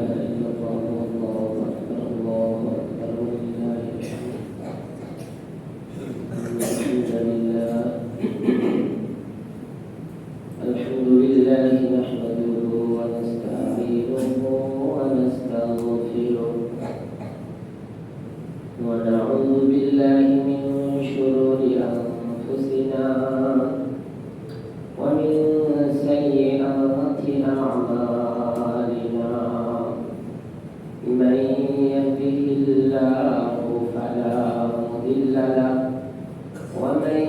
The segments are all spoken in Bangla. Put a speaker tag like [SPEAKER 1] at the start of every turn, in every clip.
[SPEAKER 1] إلا الله والله أكبر الله أكبر ولله الحمد. الحمد لله نحمده ونستعينه ونستغفره ونعوذ بالله من شرور أنفسنا ومن سيئات أعمالنا من يهده الله فلا مضل له ومن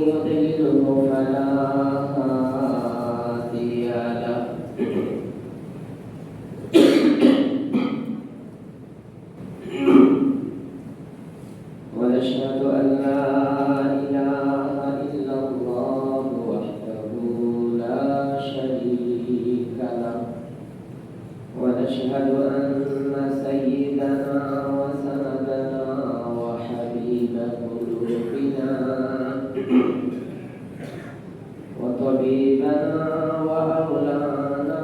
[SPEAKER 1] يضلله فلا هادي له ونشهد أن لا إله إلا الله وحده لا شريك له ونشهد أن سيدنا وسندنا وحبيب قلوبنا وطبيبنا وأولانا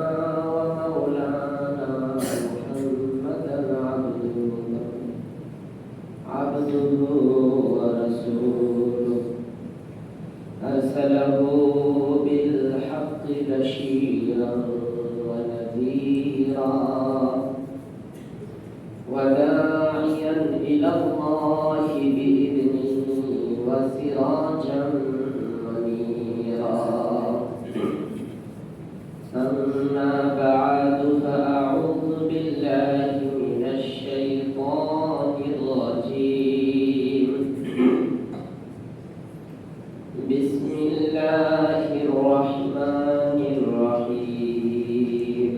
[SPEAKER 1] ومولانا محمدا عبده ورسوله أرسله بالحق بشيرا ونذيرا وداعيا إلى الله بإذنه وسراجا منيرا أما بعد فأعوذ بالله من الشيطان الرجيم بسم الله الرحمن الرحيم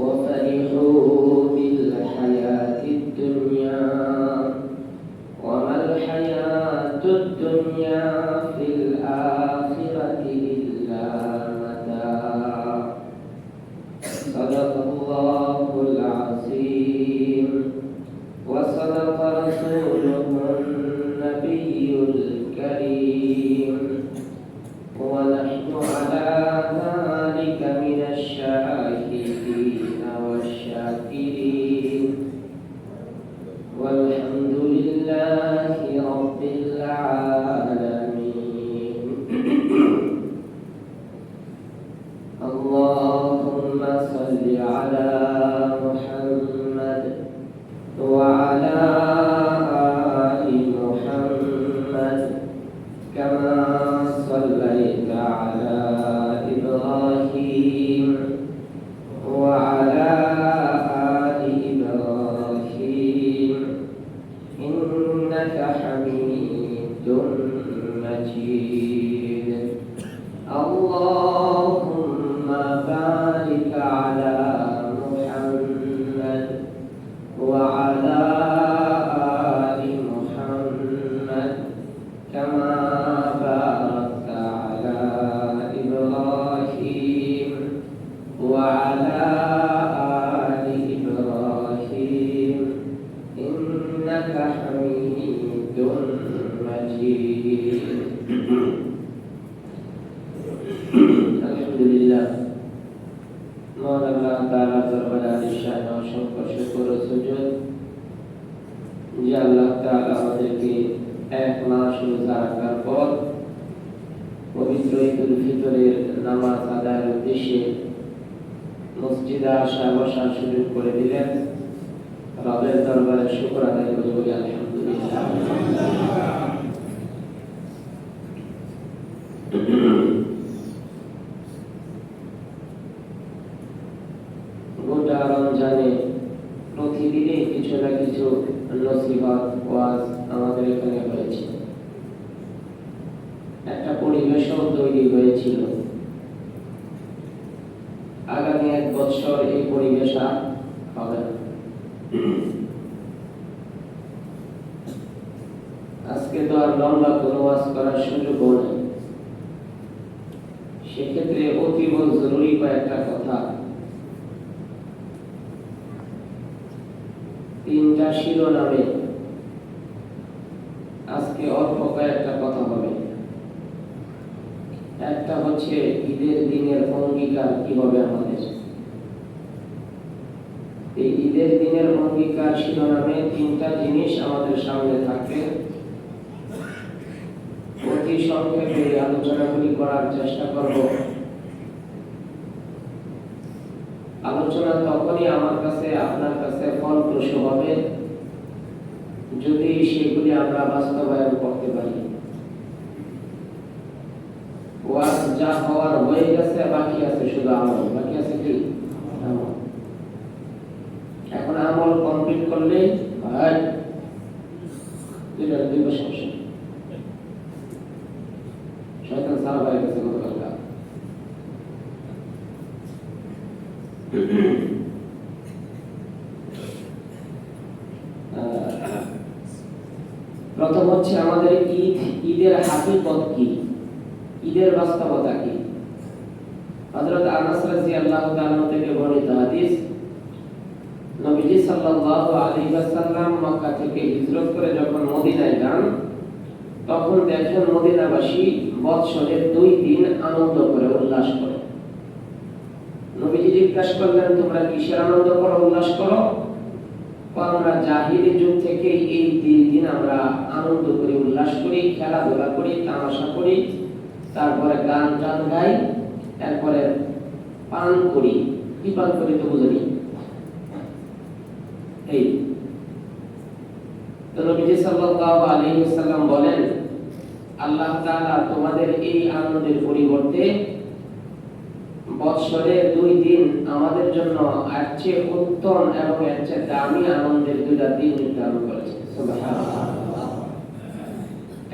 [SPEAKER 1] وفرحوا بالحياة الدنيا وما الحياة الدنيا في الآخرة إلا متاع صدق الله العظيم وصدق رسوله النبي الكريم ونحن على ذلك من الشاهدين والشاكرين والحمد لله رب العالمين. اللهم صل على محمد وعلى آل محمد كما صليت على إبراهيم وعلى آل إبراهيم إنك حميد مجيد. اللهم بارك على محمد وعلى آل محمد كما باركت على إبراهيم وعلى آل إبراهيم إنك حميد مجيد. الحمد لله মহান আল্লাহ তাআলা দরবারে শান ও শুকর ও সুজুদ যে আল্লাহ তাআলা আমাদেরকে এক মাস রোজা রাখার পর পবিত্র ঈদুল ফিতরের নামাজ আদায়ের উদ্দেশ্যে মসজিদে আসা বসার সুযোগ করে দিলেন। রবের দরবারে শুকর আদায় করে বলি আলহামদুলিল্লাহ। গোটা রমজানে প্রতিদিনই কিছু না কিছু নসিহত ওয়াজ আমাদের এখানে হয়েছে। একটা পরিবেশও তৈরি হয়েছিল। আগামী এক বছর এই পরিবেশ আর হবে না। আজকে তো আর লম্বা কোনো ওয়াজ করার সুযোগও নেই। সেক্ষেত্রে অতীব জরুরি কয়েকটা কথা, তিনটা শিরোনামে আজকে অল্প কয়েকটা কথা হবে। একটা হচ্ছে ঈদের দিনের অঙ্গীকার কি হবে আমাদের, এই ঈদের দিনের অঙ্গীকার শিরোনামে 3টা জিনিস আমাদের সামনে থাকবে। অতি সংক্ষেপে আলোচনাগুলি করার চেষ্টা করব। আলোচনা তখনই আমার কাছে আপনার কাছে ফলপ্রসূ হবে যদি সেগুলি আমরা বাস্তবায়ন করতে পারি। ওয়াজ যা হওয়ার হয়ে গেছে, বাকি আছে শুধু আমল। বাকি আছে কি? আমল। এখন আমল কমপ্লিট করলেই ভাই দুই বছর শয়তান সারা হয়ে গেছে গতকালটা। প্রথম হচ্ছে আমাদের ঈদের হাকিকত কি, ঈদের বাস্তবতা কি। হযরত আনাস রাদিয়াল্লাহু তাআলা থেকে বর্ণিত হাদিস, নবীজি সাল্লাল্লাহু আলাইহি ওয়াসাল্লাম মক্কা থেকে হিজরত করে যখন মদিনায় যান, তখন দেখেন মদিনাবাসী বৎসরে 2 দিন আনন্দ করে, উল্লাস করে। নবীজি জিজ্ঞাসা করলেন, তোমরা কিসের আনন্দ করো, উল্লাস করো? আমরা জাহিলি যুগ থেকে এই 3 দিন আমরা আনন্দ করি, উল্লাস করি, খেলাধুলা করি, তামাশা করি, তারপরে গান টান গাই, তারপরে পান করি। কি পান করি তো বুঝনি। এই তো নবীজি সাল্লাল্লাহু আলাইহি ওয়াসাল্লাম বলেন, আল্লাহ তাআলা তোমাদের এই আনন্দের পরিবর্তে বৎসরে 2 দিন আমাদের জন্য এর চেয়ে উত্তম এবং এর চেয়ে দামি আনন্দের 2টা দিন নির্ধারণ করেছে। সুবহানাল্লাহ।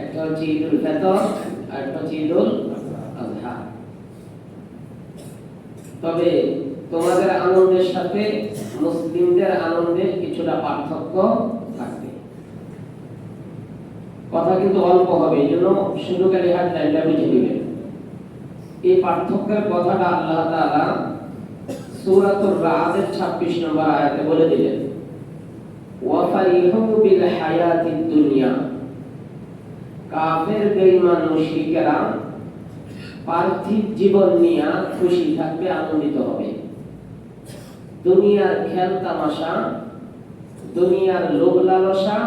[SPEAKER 1] একটা হচ্ছে ঈদুল ফিতর, আর একটা হচ্ছে ঈদুল আযহা। তবে তোমাদের আনন্দের সাথে মুসলিমদের আনন্দের কিছুটা পার্থক্য থাকবে। কথা কিন্তু অল্প হবে, এইজন্য শুরু করে হেডলাইনটা বুঝে নেবেন। এই পার্থক্যের কথাটা আল্লাহ তাআলা সূরাতুর রা'দের 26 নম্বর আয়াতে বলে দিলেন, ওয়া ফারিহু বিল হায়াতিদ দুনিয়া। কাফের, বেঈমান, মুশরিকেরা পার্থিব জীবন নিয়ে খুশি থাকবে, আনন্দিত হবে। দুনিয়ার খেল তামাশা, দুনিয়ার লোভ লালসা,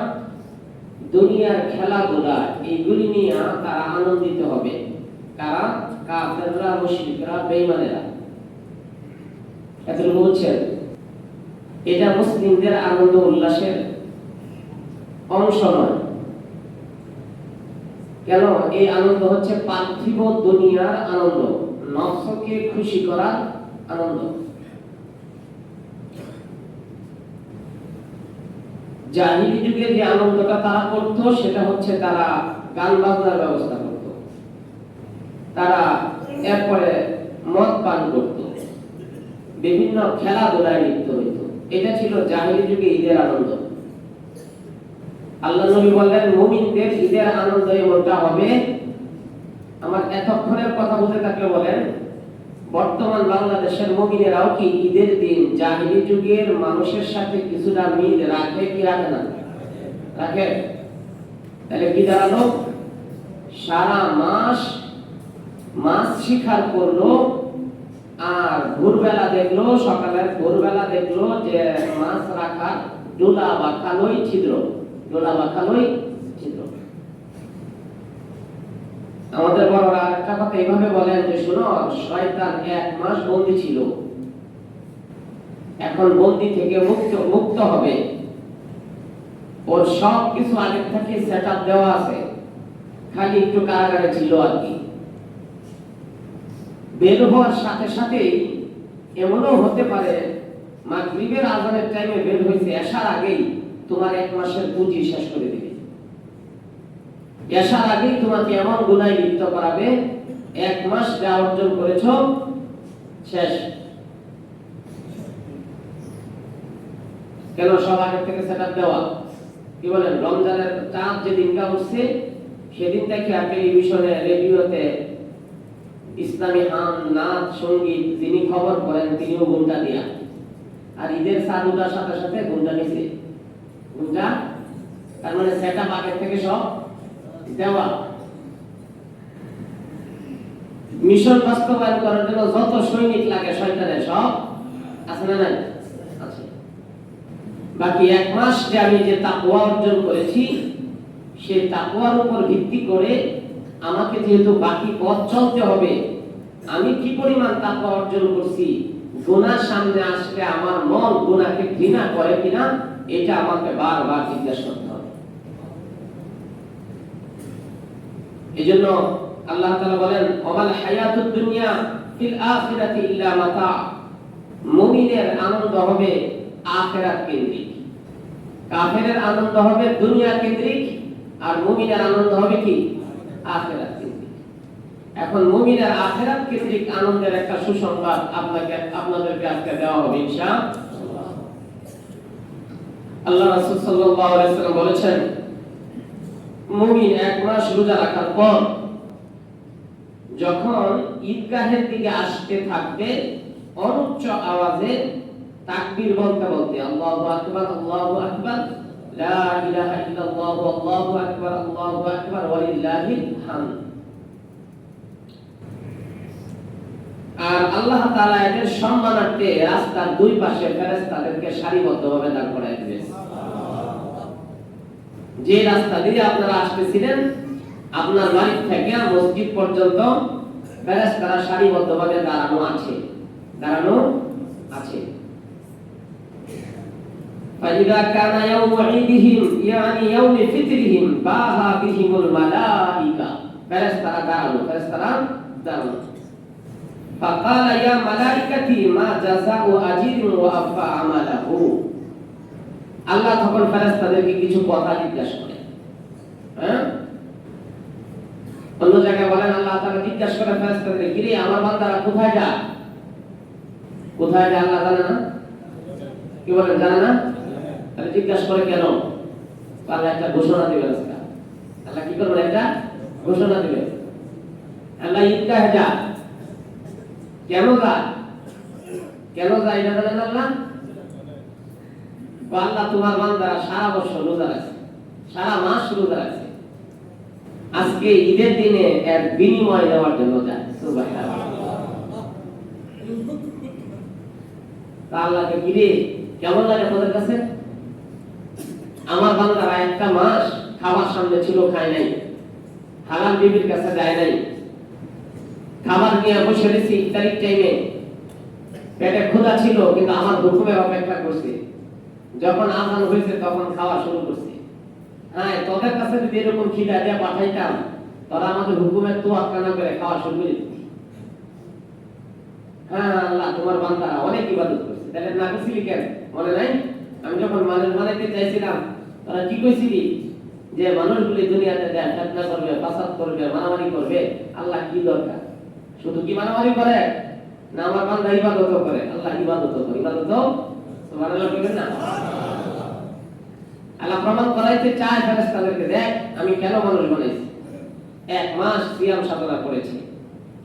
[SPEAKER 1] দুনিয়ার খেলাধুলা, এইগুলি নিয়ে তারা আনন্দিত হবে। কারা? কাফেররা, মুশরিকরা, বেঈমানেরা। এতটুকু বুঝছেন? এটা মুসলিমদের আনন্দ উল্লাসের অংশ নয়। কেন? এই আনন্দ হচ্ছে পার্থিব দুনিয়ার আনন্দ, নফসকে খুশি করার আনন্দ। জাহিলি যুগে যে আনন্দটা তারা করত, সেটা হচ্ছে তারা গান বাজনার ব্যবস্থা করত, তারা এরপরে মদ পান করত, বিভিন্ন খেলাধুলায় লিপ্ত হইত। এটা ছিল জাহিলি যুগে ঈদের আনন্দ। আল্লাহ নবী বললেন, মুমিনদের ঈদের আনন্দ এমনটা হবে। আমার এতক্ষণের কথা বুঝে থাকলে বলেন, বর্তমান বাংলাদেশের মুমিনেরাও কি ঈদের দিন জাহিলি যুগের মানুষের সাথে কিছুটা মিল রাখে কি রাখে না? রাখে। তাহলে কি দাঁড়ালো? সারা মাস শিকার করলো, আর ভোরবেলা দেখলো, সকালের ভোরবেলা দেখলো যে মাছ রাখার ডোলা বা খালই ছিদ্র, ডোলা বা খালই ছিদ্র। আমাদের বড়রা একটা কথা এইভাবে বলেন যে, শোনো, শয়তান 1 মাস বন্দী ছিল, এখন বন্দী থেকে মুক্ত হবে। ওর সব কিছু আগে থেকে সেটআপ দেওয়া আছে, খালি একটু কারাগারে ছিল আর কি। বের হওয়ার সাথে সাথেই এমনও হতে পারে মাগরিবের আযানের টাইমে বের হইছে, এশার আগেই তোমার 1 মাসের পুঁজি শেষ করে দিবে। এশার আগেই তোমাকে এমন গুনাহে লিপ্ত করাবে, 1 মাস যা অর্জন করেছো শেষ। কেন? সব আগে থেকে সেটআপ দেওয়া। কি বলেন? রমজানের চাঁদ যেদিনটা উঠছে, সেদিন থেকে টেলিভিশনে, রেডিওতে ইসলামী গান, নাচ, সঙ্গীত যিনি খবর করেন তিনিও ঘুমটা দিয়া। আর ঈদের চাঁদ ওঠার সাথে সাথে ঘুমটা নিছে। ঘুমটা তার মানে সেটআপ আগে থেকে সব দেওয়া। মিশন বাস্তবায়ন করার জন্য যত সৈনিক লাগে শয়তানের, সব আছে না নাই? আছে। বাকি 1 মাস যে আমি যে তাকওয়া অর্জন করেছি, সেই তাকওয়ার উপর ভিত্তি করে আমাকে যেহেতু বাকি পথ চলতে হবে, আমি কি পরিমাণ তাকওয়া অর্জন করছি, গুনাহ সামনে আসলে আমার মন গুনাহকে ঘৃণা করে কিনা, এটা আমাকে বারবার জিজ্ঞাসা করতে হবে। এজন্য আল্লাহ তাআলা বলেন, ওয়াল হায়াতুদ দুনিয়া ফিল আখিরাতি ইল্লা মাতা। মুমিনের আনন্দ হবে আখিরাত কেন্দ্রিক, কাফেরের আনন্দ হবে দুনিয়া কেন্দ্রিক, আর মুমিনের আনন্দ হবে কি আখিরাত কেন্দ্রিক। এখন মুমিনের আখিরাত কেন্দ্রিক আনন্দের একটা সুসংবাদ আপনাদেরকে আজকে দেওয়া হবে ইনশাআল্লাহ। আল্লাহ রাসূল সাল্লাল্লাহু আলাইহি ওয়াসাল্লাম বলেছেন, মুমিন 1 মাস রোজা রাখার পর যখন ঈদগাহের দিকে আসতে থাকবে, অনুচ্চ আওয়াজে তাকবীর বলতে বলতে আল্লাহু আকবার আল্লাহু আকবার লা ইলাহা ইল্লাল্লাহ আল্লাহু আকবার ওয়ালিল্লাহিল হামদ। আর আল্লাহ তাআলা এর সম্মানার্থে রাস্তার দুই পাশে ফেরেশতাদেরকে সারিবদ্ধভাবে দাঁড় করায় দিবেন। যে রাস্তা দিয়ে আপনারা আসতেছিলেন, আপনার বাড়ি থেকে মসজিদ পর্যন্ত ফেরেশতারা সারিবদ্ধভাবে দাঁড়ানো আছে। فإذا كان يوم عيدهم يعني يوم فطرهم باها بهم الملائكة فلسترى دارو فقال يا ملائكتي ما جزاء أجير وأوفى عمله। আল্লাহ তখন ফেরেশতাদেরকে কিছু কথা জিজ্ঞাসা করে। অন্য জায়গায় বলেন আল্লাহ তাআলা জিজ্ঞাসা করে ফেরেশতাদেরকে, কিরে আমার বান্দারা কোথায় যায় আল্লাহ জানে না? কি বলেন, জানে না? তাহলে জিজ্ঞাসা করে কেন? আল্লাহ একটা ঘোষণা দিবেন। আল্লাহ কি করবেন? একটা ঘোষণা দিবেন। আল্লাহ ঈদগাহে যায়, কেন যায় এটা জানেন আল্লাহ? আল্লাহ তোমার বান্দারা সারা বছর রোজা রাখে, সারা মাস রোজা রাখে, আজকে ঈদের দিনে এর বিনিময় দেওয়ার জন্য যায়। সুবহানাল্লাহ। আল্লাহকে গিরে কেমন লাগে তোদের কাছে? আমার বান্দারা একটা মাস খাবার সামনে ছিল, খায় নাই, হালাল বিবির কাছে যায় নাই, খাবার নিয়ে বসে রয়েছে ইফতারির টাইমে, পেটে ক্ষুধা ছিল কিন্তু আমার হুকুমে অপেক্ষা করছে, যখন আযান হয়েছে তখন খাওয়া শুরু করছে। হ্যাঁ, তোদের কাছে যদি এরকম খিদা দিয়ে পাঠাইতাম, তোরা আমাদের হুকুমের তোয়াক্কা না করে খাওয়া শুরু করে দিতি। হ্যাঁ আল্লাহ তোমার বান্দারা অনেক ইবাদত করছে, তাহলে না করছিলি কেন? মনে নাই? আমি যখন মানুষ বানাইতে চাইছিলাম, তোরা কি কইছিলি যে মানুষগুলি দুনিয়াতে যায় ফিতনা করবে, ফাসাদ করবে, মারামারি করবে। আল্লাহ কি দরকার? শুধু কি মারামারি করে না, আমার বান্দা ইবাদতও করে। আল্লাহ ইবাদতও করে, ইবাদতও সুবহানাল্লাহ বলেন না। আল্লাহ প্রমাণ করাইতে চায় ফেরেশতাদেরকে, দেখ আমি কেন মানুষ বানাইছি, 1 মাস সিয়াম সাধনা করেছি।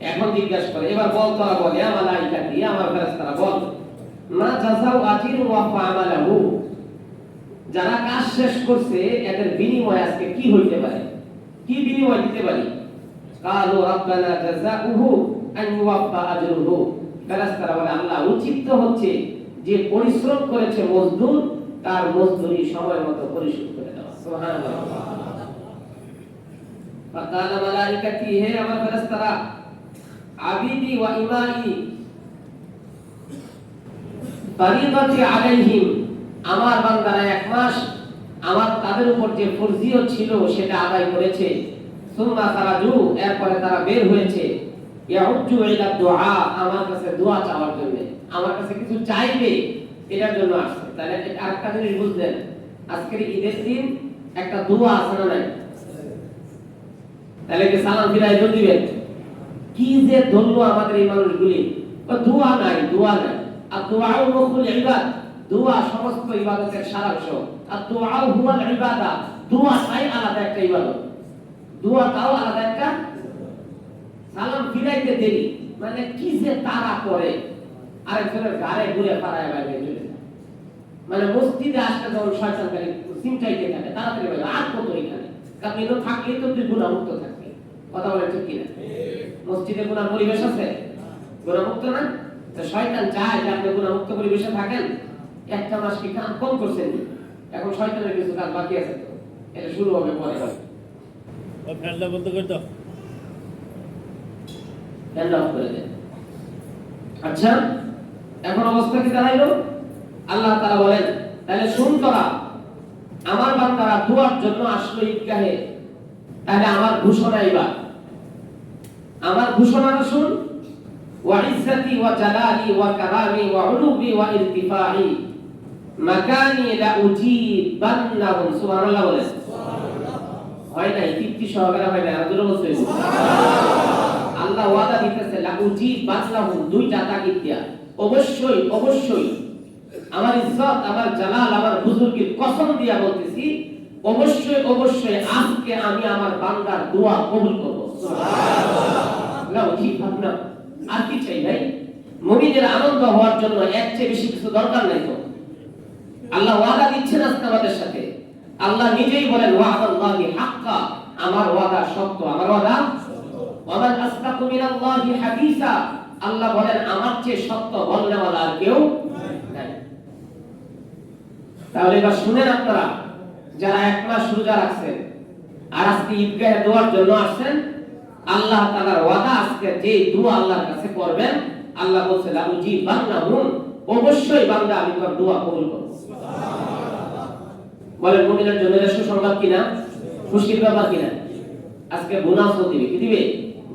[SPEAKER 1] এখন জিজ্ঞাসা করে, এবার বল, তোরা বল, ইয়া মালাইকাতি, আমার ফেরেশতারা বল, মা জাযাউ আজির ওয়া ফা'মালাহু, যারা কাজ শেষ করছে এদের বিনিময় আজকে কি হইতে পারে, কি বিনিময় দিতে পারি? কালু রাব্বানা জাযাউহু আন ইউওয়াফা আজরুহু। ফেরেশতারা বলে, আল্লাহ উচিত তো হচ্ছে যে পরিশ্রম করেছে মজদুর, তার মজদুরি সময় মতো পরিশোধ করে দেওয়া। সুবহানাল্লাহ। ফাকালা মালাইকাতি, হে আমার ফেরেশতারা, আবিদি ওয়া ইমাই ফারিদাতি আলাইহিম, আমার বান্দারা 1 মাস আমার তাদের উপর যে ফরজিয়ত ছিল সেটা আদায় করেছে। সুম্মা খারাজু, এরপরে তারা বের হয়েছে, ইয়াউজু ইলা দুআ, আমার কাছে দোয়া চাওয়ার জন্য, আমার কাছে কিছু চাইবে, এটার জন্য আসছে। তাহলে আরেকটা জিনিস বুঝলেন, আজকের ঈদের দিন একটা দোয়া আছে না নাই? তাহলে কি সালাম ফিরাই দিবেন? কি যে ধন্য আমাদের এই মানুষগুলি, দোয়া নাই। আর দোয়াও মুখুল ইবাদ, দোয়া সমস্ত ইবাদতের সারাংশ। আর দোয়াও হুয়াল ইবাদা, দোয়াটাই আলাদা একটা ইবাদত, দোয়াটাও আলাদা একটা। সালাম ফিরাইতে দেরি মানে কি যে তারা করে, আরেকজনের গায়ে ঘুরে পাড়ায় বাইরে চলে যায়। মানে মসজিদে আসতে যখন শয়তান খালি চিন্তাইতে থাকে, তাড়াতাড়ি বলে আর কত এখানে, কারণ এগুলো থাকলেই তো তুই গুনাহমুক্ত থাকবি। কথা বলে ঠিক কিনা? মসজিদে গুনাহ পরিবেশ আছে, গুনাহমুক্ত না? তো শয়তান চায় যে আপনি গুনাহমুক্ত পরিবেশে থাকেন, একটা মাস কি কাম কম করছেন, এখন শয়তানের কিছু কাজ বাকি আছে, তো এটা শুরু হবে পরে।
[SPEAKER 2] ও ফ্যানটা বন্ধ করে দাও,
[SPEAKER 1] ফ্যানটা অফ করে দেন। আচ্ছা, এখন অবস্থা কি দাঁড়াইলো? আল্লাহ তাআলা বলেন, তাহলে শুন তোরা, আমার বান্দারা দুয়ার জন্য আসলো ঈদগাহে, তাহলে আমার ঘোষণা এবার, আমার ঘোষণাটা শুন। ওয়া ইজ্জতি ওয়া জালালি ওয়া কারামি ওয়া উলুবি ওয়া ইরতিফাই মাকানি লা উজিবান্নাহুম। সুবহানাল্লাহ বলেন। হয় নাই, তৃপ্তি সহকারে হয় না, আর জোরে বলতে হবে। আল্লাহ ওয়াদা দিতেছে লা উজিবান্নাহুম, দুইটা তাকিদ দিয়া, অবশ্যই অবশ্যই আমার ইজ্জত, আমার জালাল, আমার বুজুর্গের কসম দিয়া বলতেছি, অবশ্যই অবশ্যই আজকে আমি আমার বান্দার দোয়া কবুল করব। সুবহানাল্লাহ। না ঠিক ভাবনা, আর কি চাই ভাই? মুমিনের আনন্দ হওয়ার জন্য এর চেয়ে বেশি কিছু দরকার নাই তো। আল্লাহ ওয়াদা দিচ্ছেন আজকে আমাদের সাথে। আল্লাহ নিজেই বলেন ওয়াদাল্লাহি হাক্কা, আমার ওয়াদা সত্য, আমার ওয়াদা ওয়া মান আসদাকু মিনাল্লাহি হাদিসা, আল্লাহ বলেন আমার চেয়ে সত্য বলনেওয়ালা আর কেউ নাই। তাহলে এবার শুনেন আপনারা, যারা এক মাস রোজা রাখছেন আর আজকে ঈদগাহে দোয়ার জন্য আসছেন, আল্লাহ তাআলার ওয়াদা, আজকে যে দোয়া আল্লাহর কাছে করবেন, আল্লাহ বলছে লা উজিবান্নাহুম, অবশ্যই বান্দা আমি তোর দোয়া কবুল করব। সুবহানাল্লাহ। বলেন মুমিনের জন্য এটা সুসংবাদ কিনা, খুশির ব্যাপার কিনা? আজকে বোনাস দিবে, কি দিবে?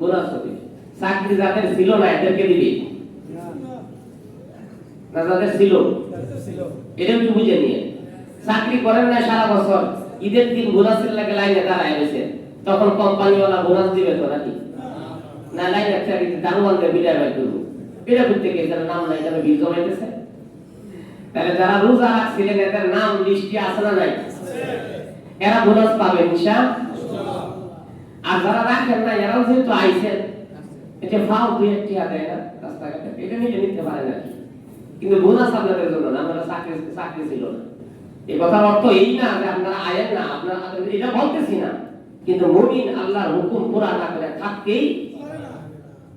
[SPEAKER 1] বোনাস দিবে। চাকরি যাদের ছিল না এদেরকে দিবে না, যাদের ছিল এটা একটু বুঝে নিয়ে। চাকরি করেন না সারা বছর, ঈদের দিন বোনাসের লাগে লাইনে দাঁড়ায় রয়েছে, তখন কোম্পানিওয়ালা বোনাস দিবে তো নাকি? না, লাইনে চাকরি দারোয়ানদের বিদায় বাই করবো, এটা করতে গিয়ে যারা নাম নাই তারা বিল জমাইতেছে। তাহলে যারা রোজা রাখছিলেন এদের নাম লিস্টে আছে না নাই? এরা বোনাস পাবে ইনশাআল্লাহ। আর যারা রাখেন না, এরাও যেহেতু আইছেন, এটা ফাও দুই একটি দেয় না রাস্তাঘাটে, এটা নিজে নিতে পারে না, কিন্তু বোনাস আপনাদের জন্য না, আমরা চাকরি ছিল না। এই কথার অর্থ এই না যে আপনারা আয়েন না, আপনারা এটা বলতেছি না, কিন্তু মুমিন আল্লাহর হুকুম পুরা না করে থাকতেই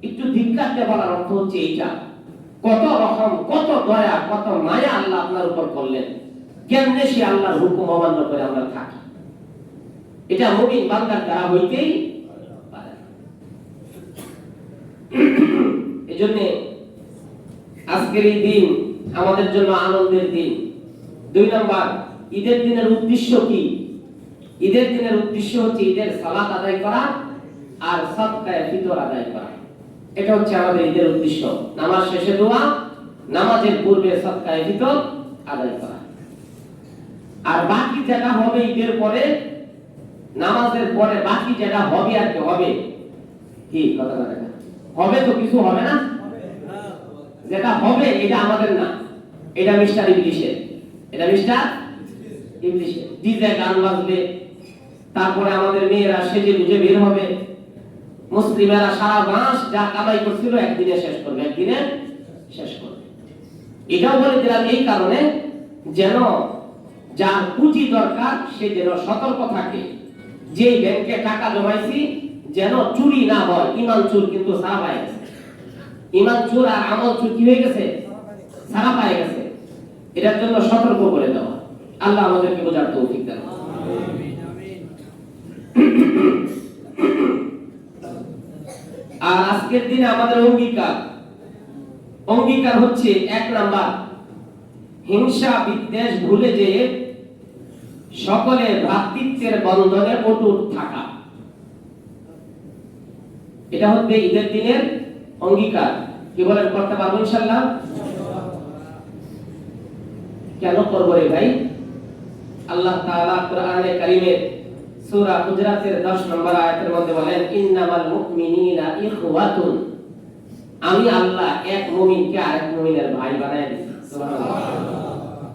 [SPEAKER 1] একটু ধিক্কার দিয়ে বলার অর্থ হচ্ছে এইটা। কত রকম, কত দয়া, কত মায়া আল্লাহ আপনার উপর করলেন, কেমনে সে আল্লাহর হুকুম অমান্য করে আমরা থাকি, এটা মুমিন বান্দার দ্বারা হইতেই পারে। এজন্য আজকের এই দিন আমাদের জন্য আনন্দের দিন। 2 নাম্বার, ঈদের দিনের উদ্দেশ্য কি? ঈদের দিনের উদ্দেশ্য হচ্ছে ঈদের সালাত আদায় করা আর সাদকায়ে ফিতর আদায় করা। এটা হচ্ছে আমাদের ঈদের উদ্দেশ্য। নামাজ শেষে দোয়া, নামাজের পূর্বে সাদকায়ে ফিতর আদায় করা। আর বাকি যেটা হবে ঈদের পরে, নামাজের পরে বাকি যেটা হবে আর কি হবে, কি কথা বলেন? হবে তো কিছু হবে না? যেটা হবে এটা আমাদের না, এটা মিস্টার ইবলিশের, এটা মিস্টার ইবলিশের। ডিজে গান বাজবে, তারপরে আমাদের মেয়েরা সেজে গুজে বের হবে, মুসলিমেরা সারা মাস যা কামাই করছিল একদিনে শেষ করবে, একদিনে শেষ করবে। এটাও বলে দিলাম এই কারণে, যেন যার পুঁজি দরকার সে যেন সতর্ক থাকে, যে ব্যাংকে টাকা জমাইছি যেন চুরি না হয়। ঈমান চুর কিন্তু সারা পায় গেছে, ঈমান চুর আর আমল চুর কি হয়ে গেছে? সারা পায় গেছে। এটার জন্য সতর্ক করে দেওয়া। আল্লাহ আমাদেরকে বোঝার তৌফিক দেন। আমিন আমিন। আর আজকের দিনে আমাদের অঙ্গীকার হচ্ছে 1 নাম্বার, হিংসা বিদ্বেষ ভুলে যেয়ে সকলে ভ্রাতৃত্বের বন্ধনে অটুট থাকা। এটা হচ্ছে ঈদের দিনের অঙ্গীকার। কি বলেন, করতে পারবো ইনশাআল্লাহ? কেন করব রে ভাই? আল্লাহ তাআলা কোরআনে কারীমের সূরা হুজরাতের 10 নম্বর আয়াতের মধ্যে বলেন, ইন্নামাল মুমিনিনা ইখওয়াতুন, আমি আল্লাহ এক মুমিনকে আরেক মুমিনের ভাই বানায় দিয়েছি। সুবহানাল্লাহ।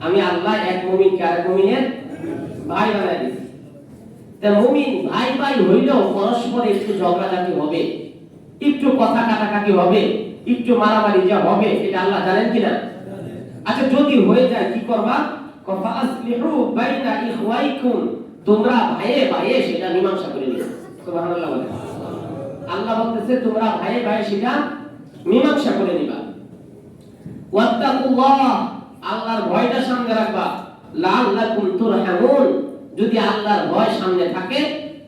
[SPEAKER 1] আমি আল্লাহ এক মুমিনকে আরেক মুমিনের ভাই বানায় দিয়েছি। তা মুমিন ভাই ভাই হইলেও পরস্পর একটু ঝগড়াঝাটি হবে, একটু কথা কাটাকাটি হবে, একটু মারামারি যা হবে, এটা আল্লাহ জানেন কিনা? আচ্ছা, যদি হয়ে যায় কি করবা? ফাসলিহু বাইনা ইখওয়াইকুম, তোমরা ভাইয়ে ভাইয়ে সেটা মীমাংসা করে নিও। সুবহানাল্লাহ বলেন। আল্লাহ বলতেছে তোমরা ভাইয়ে ভাইয়ে সেটা মীমাংসা করে নিবা। ওয়াত্তাকুল্লাহ, আল্লাহর ভয়টা সামনে রাখবা। লাআল্লাকুম তুরহামুন, যদি আল্লাহর ভয় সামনে থাকে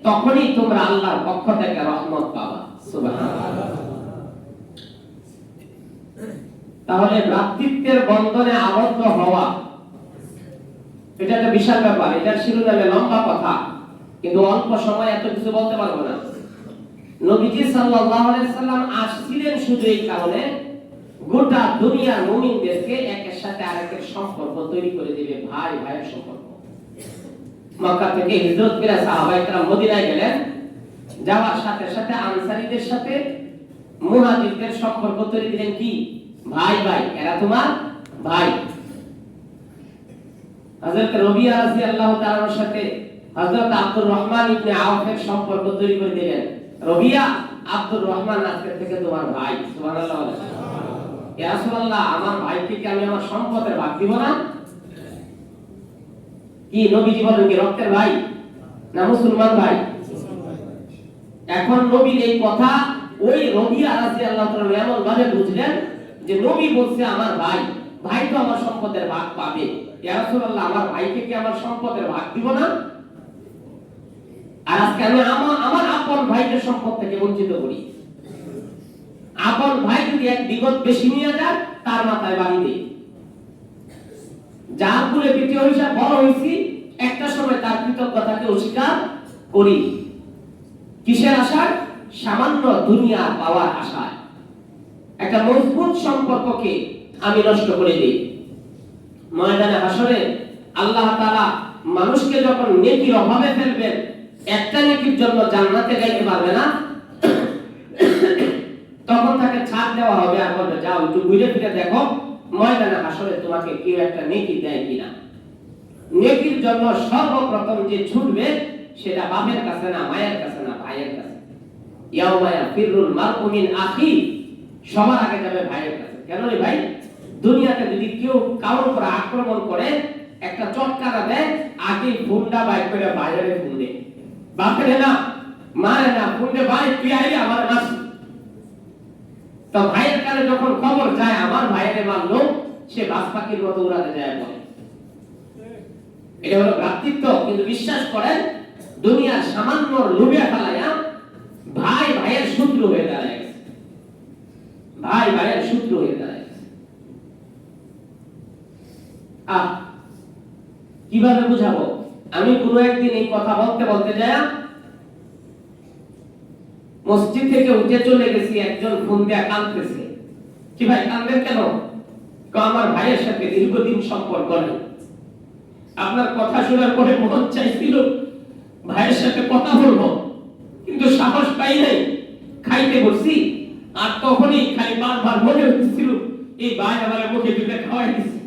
[SPEAKER 1] তখনই তোমরা আল্লাহর পক্ষ থেকে রহমত পাবা। সুবহানাল্লাহ। তাহলে ভ্রাতৃত্বের বন্ধনে আবদ্ধ হওয়া এটা একটা বিশাল ব্যাপার। এটার শিরোনামে লম্বা কথা, কিন্তু অল্প সময় এত কিছু বলতে পারবো না। নবীজি সাল্লাল্লাহু আলাইহি সাল্লাম আসছিলেন শুধু এই কারণে গোটা দুনিয়ার মুমিনদেরকে একের সাথে আরেকের সম্পর্ক তৈরি করে দিবে, ভাই ভাইয়ের সম্পর্ক। মক্কা থেকে হিজরত করে সাহাবায়ে কেরাম মদিনায় গেলেন, যাওয়ার সাথে সাথে আনসারীদের সাথে মুহাজিরদের সম্পর্ক তৈরি দিলেন কি? ভাই ভাই, এরা তোমার ভাই। হযরত রবিয়া রাদিয়াল্লাহু তাআলার সাথে হযরত আব্দুর রহমান ইবনে আওফের সম্পর্ক তৈরি করে দিলেন। রবিয়া, আব্দুর রহমান আজকে থেকে তোমার ভাই। সুবহানাল্লাহ। ইয়া রাসূলুল্লাহ, আমার ভাইকে কি আমি আমার সম্পদের ভাগ দিব না? কি নবীজি বলেন কি রক্তের ভাই না মুসলমান ভাই? এখন নবীর এই কথা ওই রবিয়া রাদিয়াল্লাহু তাআলা এমন ভাবে বুঝলেন যে নবী বলছে আমার ভাই, ভাই তো আমার সম্পদের ভাগ পাবে। ইয়া রাসূলুল্লাহ, আমার ভাইকে কি আমার সম্পদের ভাগ দিব না? আর আজকে আমি আমার আপন ভাইকে সম্পদ থেকে বঞ্চিত করি। আপন ভাই যদি এক বিগত বেশি নিয়ে যায় তার মাথায় বাড়ি দেই। যার বলে দ্বিতীয় হিসাব বড় হয়েছি, একটা সময় তার কৃতজ্ঞতাকে অস্বীকার করি। কিসের আশায়? সামান্য দুনিয়া পাওয়ার আশায়। একটা মজবুত সম্পর্ককে আমি নষ্ট করে দিই। ময়দানে হাসরে আল্লাহ তাআলা মানুষকে যখন নেকির অভাবে ফেলবেন, একটা নেকির জন্য জান্নাতে যাইতে পারবে না, তখন তাকে ছাড় দেওয়া হবে আর বলবে যাও একটু ঘুরে ফিরে দেখো ময়দানে হাসরে তোমাকে কেউ একটা নেকি দেয় কিনা। নেকির জন্য সর্বপ্রথম যে ছুটবে সেটা বাপের কাছে না, মায়ের কাছে না, ভাইয়ের কাছে। ইয়াউমা ইয়াফিরুল মারউ মিন আখি, সবার আগে যাবে ভাইয়ের কাছে। কেন রে ভাই? দুনিয়াতে যদি কেউ কারোর উপর আক্রমণ করে, একটা চটকানা দেয়, আগে ফুন্ডা বাইর করে বাইরে ফুন্ডে, বাপরে না, মারে না, ফুন্ডে ভাই তুই আইলি আমার মাসি। তো ভাইয়ের কাছে যখন খবর যায় আমার ভাইয়ের মারলো, সে বাস পাখির মতো উড়াতে যায় বলে। এটা হলো ভ্রাতৃত্ব। কিন্তু বিশ্বাস করেন দুনিয়ার সামান্য লোভে ফেলায়া ভাই ভাইয়ের শত্রু হয়ে দাঁড়ায় গেছে। ভাই ভাইয়ের শত্রু হয়ে দাঁড়ায় গেছে। কিভাবে বুঝাবো? আমি কোনো একদিন এই কথা বলতে বলতে যায় মসজিদ থেকে উঠে চলে গেছি, একজন ফোন দিয়ে কাঁদতেছে। কি ভাই কাঁদেন কেন? আমার ভাইয়ের সাথে দীর্ঘদিন সম্পর্ক নেই, আপনার কথা শোনার পরে মন চাইছিল ভাইয়ের সাথে কথা বলবো, কিন্তু সাহস পাই নাই। খাইতে বসছি আর তখনই খালি বারবার মনে হচ্ছিল এই ভাই আমার মুখে দুটো খাওয়াই দিচ্ছে,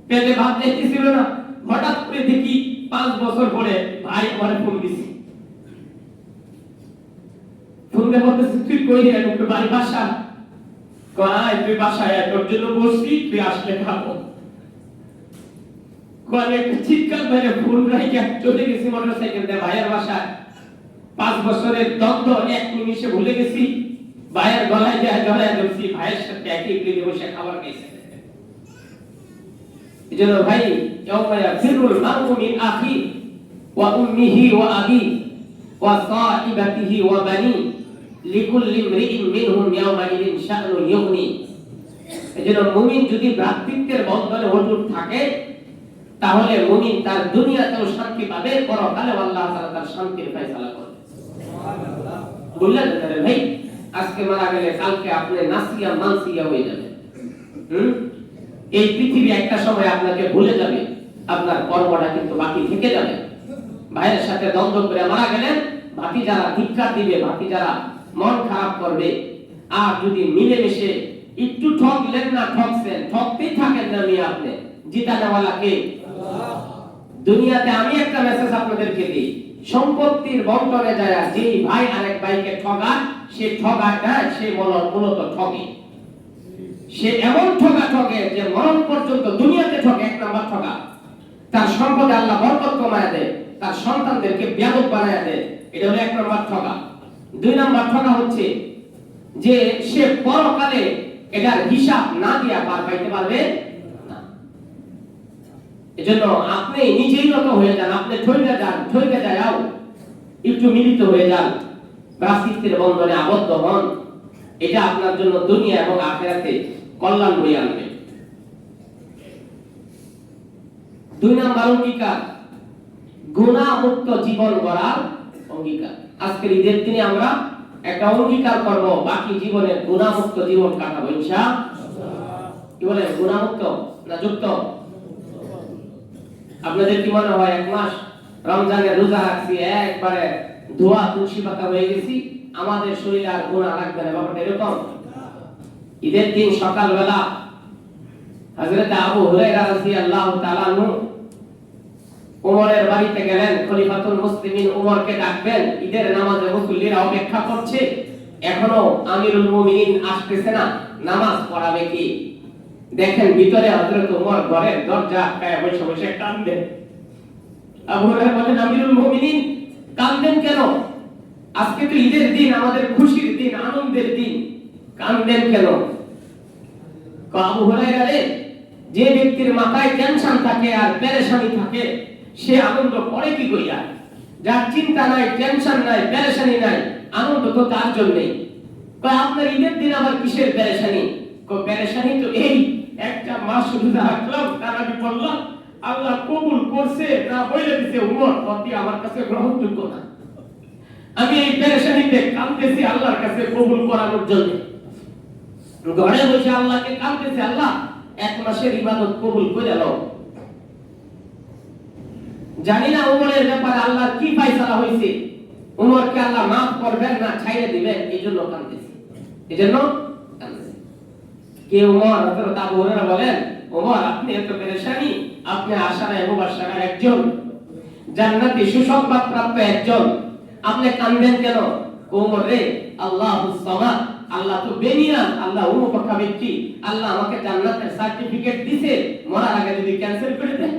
[SPEAKER 1] পেটে ভাত দেখতেছিল না। হঠাৎ করে দেখি 5 বছর পরে ভাই আমার ফোন দিছে। ফোন দিয়ে বলতেছে তুই কই রে? আমি বাড়ি বাসা। কয় তুই বাসায় তোর জন্য বসছি, তুই আসলে খাবো। কয় একটা চিৎকার মেরে ফোন রাইখা চলে গেছি মোটরসাইকেল দিয়ে ভাইয়ের বাসায়। 5 বছরের দ্বন্দ্ব 1 নিমিষে ভুলে গেছি। ভাইয়ের গলায় যায় জড়ায় ধরছি, ভাইয়ের সাথে একই প্লেটে বসে খাবার খাইছে। এজন্য ভাই ইয়াউমা ইয়াফিরুল মারউ মিন আখি ওয়া উম্মিহি ওয়া আবি ওয়া সাহিবাতিহি ওয়া বানি লিকুল্লি ইমরিইন মিনহুম ইয়াউমা ইদিন শা'নুন ইউগনি। এজন্য মুমিন যদি ভ্রাতৃত্বের বন্ধনে অটুট থাকে তাহলে মুমিন তার দুনিয়াতেও শান্তি পাবে, পরকালেও আল্লাহ তাআলা তার শান্তির ফয়সালা করবে। সুবহানাল্লাহ। বললেন ভাই আজকে মারা গেলে কালকে আপনি নাসিয়া মানসিয়া হয়ে যাবে। এই পৃথিবী একটা সময় আপনাকে ভুলে যাবে, আপনার কর্মটা কিন্তু বাকি থেকে যাবে। ভাইয়ের সাথে দ্বন্দ্ব করে মারা গেলেন, ভাতিজারা ধিক্কার দিবে, ভাতিজারা মন খারাপ করবে। আর যদি মিলেমিশে একটু ঠকলেন না, ঠকছেন, ঠকতেই থাকেন না, আপনি জিতা নেওয়ালা কে? আল্লাহ। দুনিয়াতে আমি একটা মেসেজ আপনাদেরকে দিই, সম্পত্তির বন্টনে যায় যেই ভাই আরেক ভাইকে ঠগায়, সে ঠগায় না, সে মূলত ঠগে। সে এমন ঠগে যে মরণ পর্যন্ত দুনিয়াতে ঠগে। 1 নাম্বার ঠগা, তার সম্পদে আল্লাহ বরকত কমায় দেয়, তার সন্তানদেরকে বেয়াদব বানায় দেয়। এটা হলো 1 নাম্বার ঠগা। 2 নাম্বার ঠগা হচ্ছে যে সে পরকালে এটার হিসাব না দিয়া পার পাইতে পারবে না। এজন্য আপনি নিজেই নত হয়ে যান, আপনি ঠইকে যাও, একটু মিলিত হয়ে যান, প্রাশ্চিত্যের বন্ধনে আবদ্ধ হন। এটা আপনার জন্য দুনিয়া এবং আখিরাতে কল্যাণ বয়ে আনবে। 2 নাম্বার অঙ্গীকার, গুনাহ মুক্ত জীবন গড়ার অঙ্গীকার। আজকের ঈদের দিনে আমরা একটা অঙ্গীকার করব, বাকি জীবনে গুনাহ মুক্ত জীবন কাটাবো ইনশাআল্লাহ। কি বলে, গুনাহ মুক্ত না যুক্ত? আপনাদের কি মনে হয় 1 মাস রমজানের রোজা রাখছি, একবারে ধোয়া তুলসী পাতা হয়ে গেছি, আমাদের শরীরে আর গুনাহ লাগবে না? ব্যাপারটা এরকম? ঈদের দিন সকালবেলা হযরত আবু হুরায়রা রাদিয়াল্লাহু তাআলা আনহু ওমরের বাড়িতে গেলেন। খলিফাতুল মুসলিমিন ওমরকে ডাকবেন, ঈদের নামাজে মুসল্লিরা অপেক্ষা করছে, এখনো আমিরুল মুমিনিন আসতেছে না, নামাজ পড়াবে কি? দেখেন ভিতরে হযরত ওমর ঘরের দরজা আটকায় বসে বসে কাঁদেন। আবু হুরায়রা বলেন, আমিরুল মুমিনিন কাঁদেন কেন? আজকে তো ঈদের দিন, আমাদের খুশির দিন, আনন্দের দিন, কাঁদেন কেন? আবু হুরায়রা রে, যে ব্যক্তির মাথায় টেনশন থাকে আর পেরেশানি থাকে, সে আনন্দ করে কি কইরা? যার চিন্তা নাই, টেনশন নাই, পেরেশানি নাই, আনন্দ তো তার জন্যই। কয় আপনার ঈদের দিন আবার কিসের পেরেশানি? কয় পেরেশানি তো এই, একটা মাস রোজা রাখলাম, তার আগে বললাম আল্লাহ কবুল করছে না বলে দিছে, উমর অতি আমার কাছে গ্রহণযোগ্য না। আমি এই পেরেশানিতে কাঁদতেছি আল্লাহর কাছে কবুল করানোর জন্য। ঘরে বসে আল্লাহকে কাঁদতেছি, আল্লাহ 1 মাসের ইবাদত কবুল করে দাও। জানি না উমরের ব্যাপারে আল্লাহর কি ফয়সালা হইছে, উমরকে আল্লাহ maaf করবেন না ছাইরে দিবেন, এইজন্য কাঁদতেছি, এইজন্য কাঁদতেছি। কে উমর? হযরত আবু হুরায়রা বলেন, ওমর আপনি এত পেরেশানি, আপনি আশারায়ে মুবাশশারার একজন, জান্নাতি সুসংবাদ প্রাপ্ত একজন, আপনি কাঁদেন কেন? ওমর রে, আল্লাহুস সামাদ, আল্লাহ তো বেনিয়ান, আল্লাহ অনুপক্ষা ব্যক্তি, আল্লাহ আমাকে জান্নাতের সার্টিফিকেট দিয়েছে, মরার আগে যদি ক্যান্সেল করে দেয়,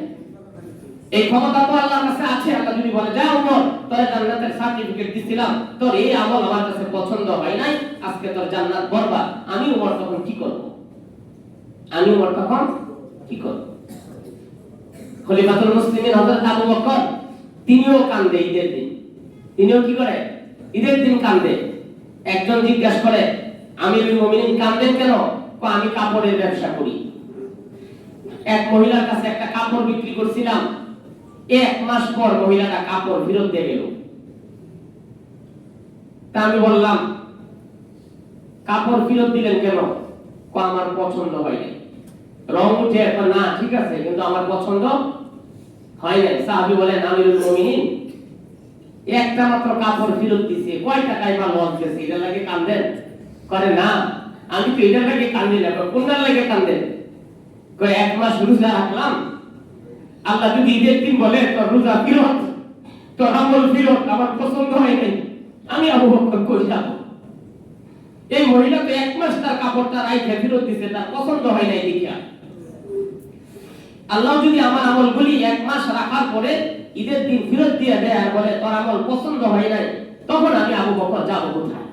[SPEAKER 1] এই ক্ষমতা তো আল্লাহর কাছে আছে। আল্লাহ যদি বলে, যা ওমর তোর জান্নাতের সার্টিফিকেট দিছিলাম, তোর এই আমল আমার কাছে পছন্দ হয় নাই, আজকে তোর জান্নাত বরবাদ, আমি ওমর তখন কি করব? আমি ওমর তখন কি করব? খলিফাতুল মুসলিমিন হযরত আবু বকর, তিনিও কাঁদে ঈদের দিন। তিনিও কি করে? ঈদের দিন কাঁদে। একজন জিজ্ঞাসা করে, আমিরুল মুমিনিন কাঁদেন কেন? আমি কাপড়ের ব্যবসা করি, এক মহিলার কাছে একটা কাপড় বিক্রি করছিলাম, 1 মাস পর মহিলাটা কাপড় ফেরত দিয়ে গেল। তা আমি বললাম, কাপড় ফেরত দিলেন কেন? আমার পছন্দ হয়নি, রং উঠে, না ঠিক আছে, কিন্তু আমার পছন্দ হয় নাই। সাহাবী বলেন, আমিরুল মুমিনিন একটা মাত্র কাপড় ফেরত দিছে, কয় টাকায় মাল লস গেছে, এটা লাগে কাঁদেন? করে না, আমি তো এটার লাগে কান্দি না। কোনটার লাগে কাঁদেন? কয় 1 মাস রোজা রাখলাম, আল্লাহ যদি ঈদের দিন বলে তোর রোজা ফেরত, তোর আমল ফেরত, আমার পছন্দ হয় নাই, আমি আবু বকর কই যাব? এই মহিলা তো 1 মাস তার কাপড়টা রাইখে ফেরত দিছে, তার পছন্দ হয় নাই দেখিয়া। আল্লাহ যদি আমার আমলগুলি 1 মাস রাখার পরে ঈদের দিন ফেরত দিয়ে দেয় আর বলে তোর আমল পছন্দ হয় নাই, তখন আমি আবু বকর যাব কোথায়?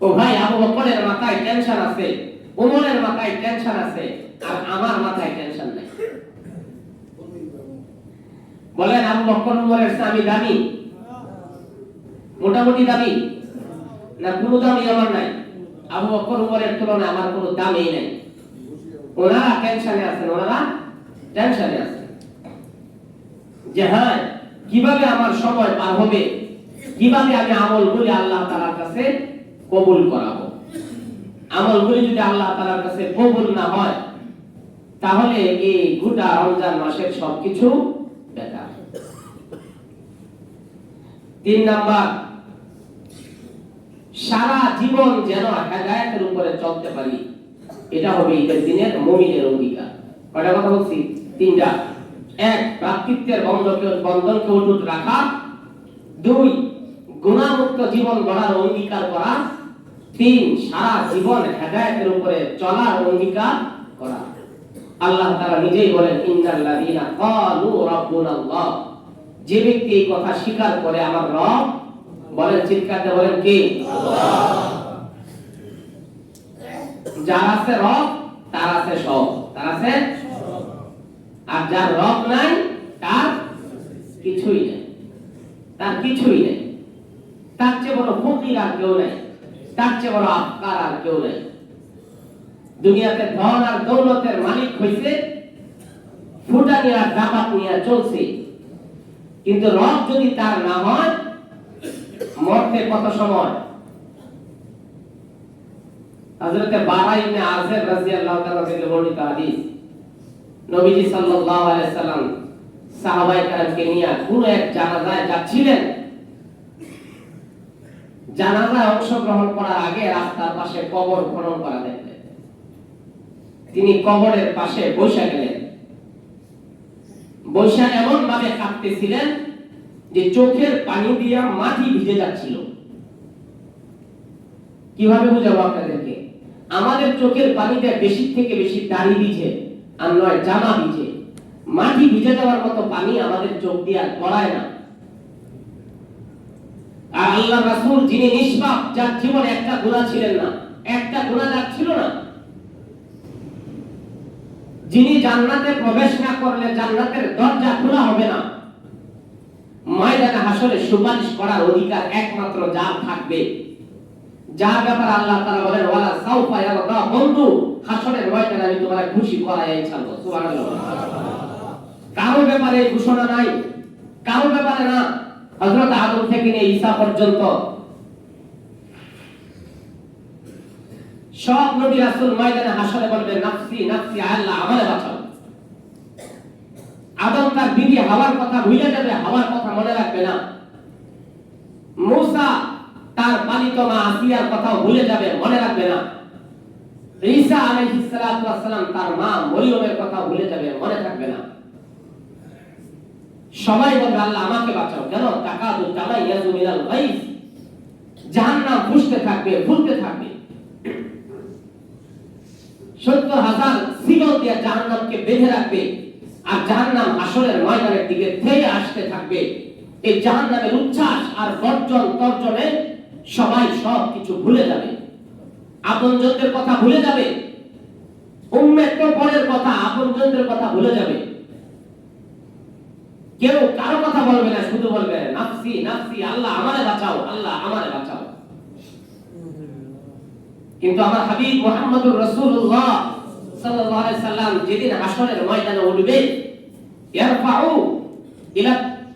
[SPEAKER 1] ও ভাই, আবু বকরের মাথায় টেনশন আছে, ওমরের মাথায় টেনশন আছে, আর আমার মাথায় টেনশন নাই। বলেন আবু বকর ওমরের স্বামী দামি? মোটামুটি দামি না? কোনো দামি আমার নাই। আবু বকর ওমরের তুলনায় আমার কোনো দামই নাই। ওনারা টেনশনে আছেন, ওনারা টেনশনে আছেন যে হ্যাঁ, কিভাবে আমার সময় পার হবে, কিভাবে আমি আমলগুলি আল্লাহ তাআলার কাছে কবুল করাবো। আমলগুলি যদি আল্লাহ তাআলার কাছে কবুল না হয়, তাহলে এই গোটা রমজান মাসের সবকিছু বেকার। 3 নাম্বার, সারা জীবন যেন হেদায়েতের উপরে চলতে পারি, এটা হবে ঈদের দিনের মুমিনের অঙ্গীকার। কয়টা কথা বলছি? 3টা। 1, ভ্রাতৃত্বের বন্ধনকে অটুট রাখা। 2, গুনাহমুক্ত জীবন গড়ার অঙ্গীকার করা। 3, সারা জীবন হেদায়েতের উপরে চলার অঙ্গীকার করা। আল্লাহ তাআলা নিজেই বলেন, ইন্নাল্লাযীনা ক্বালু রাব্বুনাল্লাহ, যে ব্যক্তি এই কথা স্বীকার করে আমার রব, বলেন চিৎকার দিয়ে বলেন কে? আল্লাহ। যার আছে রব তার আছে সব, তার আছে সব। আর যার রব নাই তার কিছুই নেই, তার কিছুই নেই। তার চেয়ে বড় ফকির আর কেউ নেই, তার চেয়ে বড় আফকার আর কেউ নেই। দুনিয়াতে ধন আর দৌলতের মালিক হইছে, ফুটানি আর ডাকাত নিয়ে চলছে, কিন্তু রব যদি তার না হয় মরতে কত সময়। হযরতে বারা ইবনে আযিব রাদিয়াল্লাহু তাআলা থেকে বর্ণিত হাদিস, নবীজি সাল্লাল্লাহু আলাইহি সাল্লাম সাহাবায়ে কেরামকে নিয়ে কোন এক জানাজায় যাচ্ছিলেন। জানাজায় অংশগ্রহণ করার আগে রাস্তার পাশে কবর খনন করা দেখলেন। তিনি কবরের পাশে বসে গেলেন, বসে এমন ভাবে কাঁদতেছিলেন যে চোখের পানি দিয়া মাটি ভিজে যাচ্ছিল। কিভাবে বুঝাবো আপনাদেরকে? আমাদের চোখের পানিতে বেশি থেকে বেশি দাড়ি ভিজে আর নয় জামা ভিজে, মাটি ভিজে যাওয়ার মতো পানি আমাদের চোখ দিয়ে আর গড়ায় না। আর আল্লাহ রাসূল যিনি নিষ্পাপ, যার জীবনে একটা গুনাহ ছিলেন না, একটা গুনাহগার ছিল না, যিনি জান্নাতে প্রবেশ না করলে জান্নাতের দরজা খোলা হবে না, ময়দানে হাসরে সুপারিশ করার অধিকার একমাত্র যার থাকবে, যার ব্যাপারে আল্লাহ তাআলা বলেন ওয়ালা সাউফা ইয়ারদা, বন্ধু হাসরের ময়দানে আমি তোমাকে খুশি করাই ছাড়ব। সুবহানাল্লাহ। কারো ব্যাপারে ঘোষণা নাই, কারো ব্যাপারে না। হযরত আদম থেকে নিয়ে ঈসা পর্যন্ত সব নবী রাসূল ময়দানে হাসরে বলবেন নাফসি নাফসি, আল্লাহ আমারে বাঁচাও। আদম তার বিবি হাওয়ার কথা ভুলে যাবে, হাওয়ার কথা মনে রাখবে না। মুসা তার পালিত মা আসিয়ার কথাও ভুলে যাবে, মনে রাখবে না। ঈসা আলাইহিস সালাতু ওয়াস সালাম তার মা মরিয়মের কথা ভুলে যাবে, মনে থাকবে না। সবাই বলবে আল্লাহ আমাকে বাঁচাও। কেন? তাকাদু তামাইয়াজু মিনাল গায়জ, জাহান্নাম ফুঁসতে থাকবে, ফুলতে থাকবে। ৭০,০০০ শিকল দিয়ে জাহান্নামকে বেঁধে রাখবে, আর জাহান্নাম হাসরের ময়দানের দিকে ধেয়ে আসতে থাকবে। এই জাহান্নামের উচ্ছ্বাস আর গর্জন তর্জনে সবাই সব কিছু ভুলে যাবে, আপনজনদের কথা ভুলে যাবে, উম্মত তো পরের কথা, আপনজনদের কথা ভুলে যাবে। কেউ কারো কথা বলবে না, শুধু বলবে নাফসি নাফসি, আল্লাহ আমারে বাঁচাও, আল্লাহ আমারে বাঁচাও। কিন্তু আমার হাবিব মুহাম্মদুর রাসূলুল্লাহ সাল্লাল্লাহু আলাইহি সাল্লাম যেদিন হাসরের ময়দানে উঠবে, ইয়ারফাউ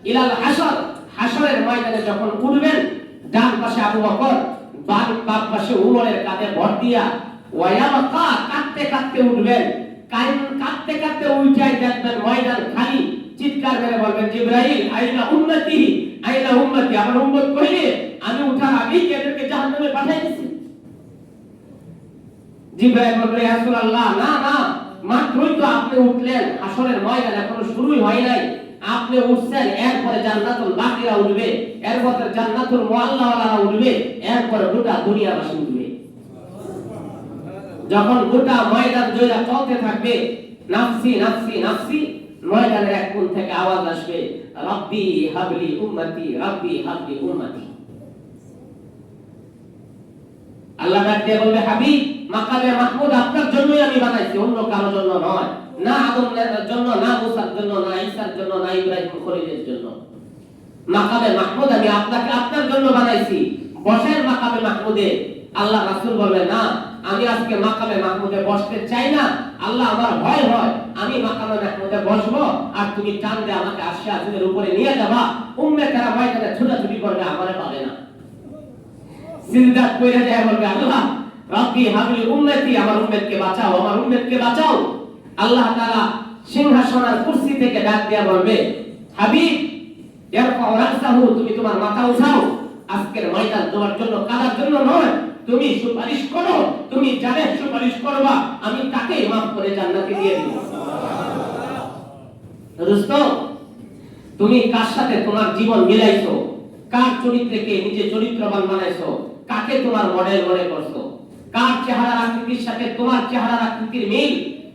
[SPEAKER 1] ইলাল হাসর, হাসরের ময়দানে যখন উঠবেন, ডান পাশে আবু বকর, বাম পাশে উমরের কাঁধে ভর দিয়া ওয়ায়াবকা, কাঁদতে কাঁদতে উঠবেন। কাঁদতে কাঁদতে উঠাই দেখবেন ময়দান খালি, চিৎকার করে বলবেন জিবরাইল আইনা উম্মতি, আইনা উম্মতি, আমার উম্মত কইলে আমি উঠার আগেই এদেরকে জাহান্নামে পাঠিয়ে দিছি। জিবরাইল বলবে ইয়া রাসূলুল্লাহ, না না, মাত্রই তো আপনি উঠলেন, হাসরের ময়দান এখনো শুরুই হয় নাই, আপনি উঠছেন, এরপরে জান্নাতুল বাকিরা উঠবে, এরপরে জান্নাতুল মুআল্লাওয়ালারা উঠবে, এরপরে গোটা দুনিয়াবাসী উঠবে। যখন গোটা ময়দান জুড়ে চলতে থাকবে নাফসি নাফসি নাফসি, ময়দানের এক কোণ থেকে আওয়াজ আসবে রাব্বি হাবলি উম্মতি, রাব্বি হাবলি উম্মতি। আল্লাহ ডাক দিয়ে বলবে হাবিব, মাকামে মাহমুদ আপনার জন্যই আমি বানাইছি, অন্য কারোর জন্য নয়। না আদমের জন্য, না মুসার জন্য, না ঈসার জন্য, না ইব্রাহিম খলিলের জন্য। মাকামে মাহমুদ আমি আপনাকে আপনার জন্য বানাইছি, বসেন মাকামে মাহমুদে। আল্লাহ রাসূল বললেন না, আমি আজকে মাকামে মাহমুদে বসতে চাই না, আল্লাহ আমার ভয় হয়, আমি মাকামে মাহমুদে বসবো আর তুমি টান দিয়ে আমাকে আরশে আজিমের উপরে নিয়ে যাবা, উম্মতেরা ময়দানে ছোটাছুটি করবে, আমারে পাবে না। সিজদা কইরা যায় বলবে আল্লাহ রাব্বি হাবলি উম্মতি, আমার উম্মতকে বাঁচাও, আমার উম্মতকে বাঁচাও। আল্লাহ তাআলা সিংহাসনের কুরসি থেকে ডাক দিয়া বলবে হাবিব ইয়ারফাউ রাসাহু, তুমি তোমার মাথা উঠাও, আজকের ময়দান তোমার জন্য কাদার জন্য নয়, তুমি সুপারিশ করো, তুমি যারে সুপারিশ করবা আমি তাকে maaf করে জান্নাতে দিয়ে দিব। দোস্ত, তুমি কার সাথে তোমার জীবন মিলাইছো, কার চরিত্রকে নিজে চরিত্রবান বানাইছো, কাকে তোমার মডেল মনে করছো, কার চেহারার আকৃতির সাথে তোমার চেহারার আকৃতির মিল,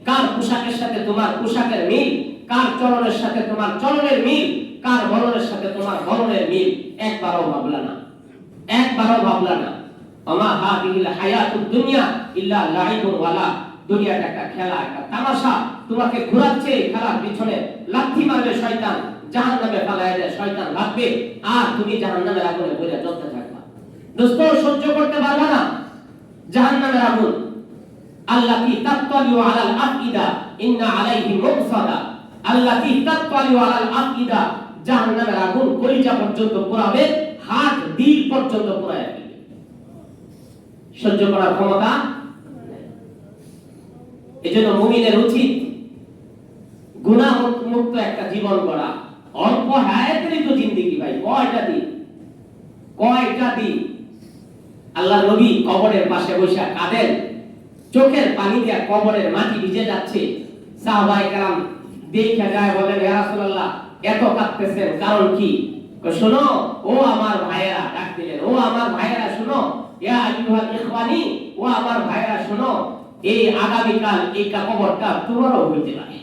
[SPEAKER 1] কার পোশাকের সাথে তোমার পোশাকের মিল, কার চলনের সাথে তোমার চলনের মিল, কার বলনের সাথে তোমার বলনের মিল, একবারও ভাবলা না, একবারও ভাবলা না। আমা হাদিহিল হায়াতুদ দুনিয়া ইল্লা লাইবুন ওয়ালা দুনিয়াটা একটা খেলা, একটা তামাশা, তোমাকে ঘোরাচ্ছে খেলার পিছনে, লাথি মারবে শয়তান, জাহান্নামে ফেলায় দেয় শয়তান ভাগবে, আর তুমি জাহান্নামের আগুনে পড়ে জ্বলতে থাকবা। দোস্ত, সহ্য করতে পারবা না জাহান্নামের আগুন। আল্লাতী তাত্তালিউ আলাল আফইদা ইন্না আলাইহিম মুকসাদা, আল্লাতী তাত্তালিউ আলাল আফইদা, জাহান্নামের আগুন কলিজা পর্যন্ত পোড়াবে, হাত দিল পর্যন্ত পোড়ায় দিবে। সহ্য করার ক্ষমতা। এজন্য মুমিনের উচিত গুনাহ মুক্ত একটা জীবন গড়া। অল্প হায়াতেরই তো জিন্দেগি ভাই, কয়টা দিন। আল্লাহ নবী কবরের পাশে বসে কাঁদেন, চোখের পানি দিয়ে কবরের মাটি ভিজে যাচ্ছে। সাহাবায়ে কেরাম দেখে যায়, বলেন ইয়া রাসূলুল্লাহ এত কাঁদতেছেন কারণ কি? শোনো ও আমার ভাইয়েরা, ডাক দিলেন, ও আমার ভাইয়েরা শোনো, ইয়া আইয়ুহাল ইখওয়ানি, ও আমার ভাইয়েরা শোনো, এই আগামীকাল এই কবরটা তোমারও হইতে পারে।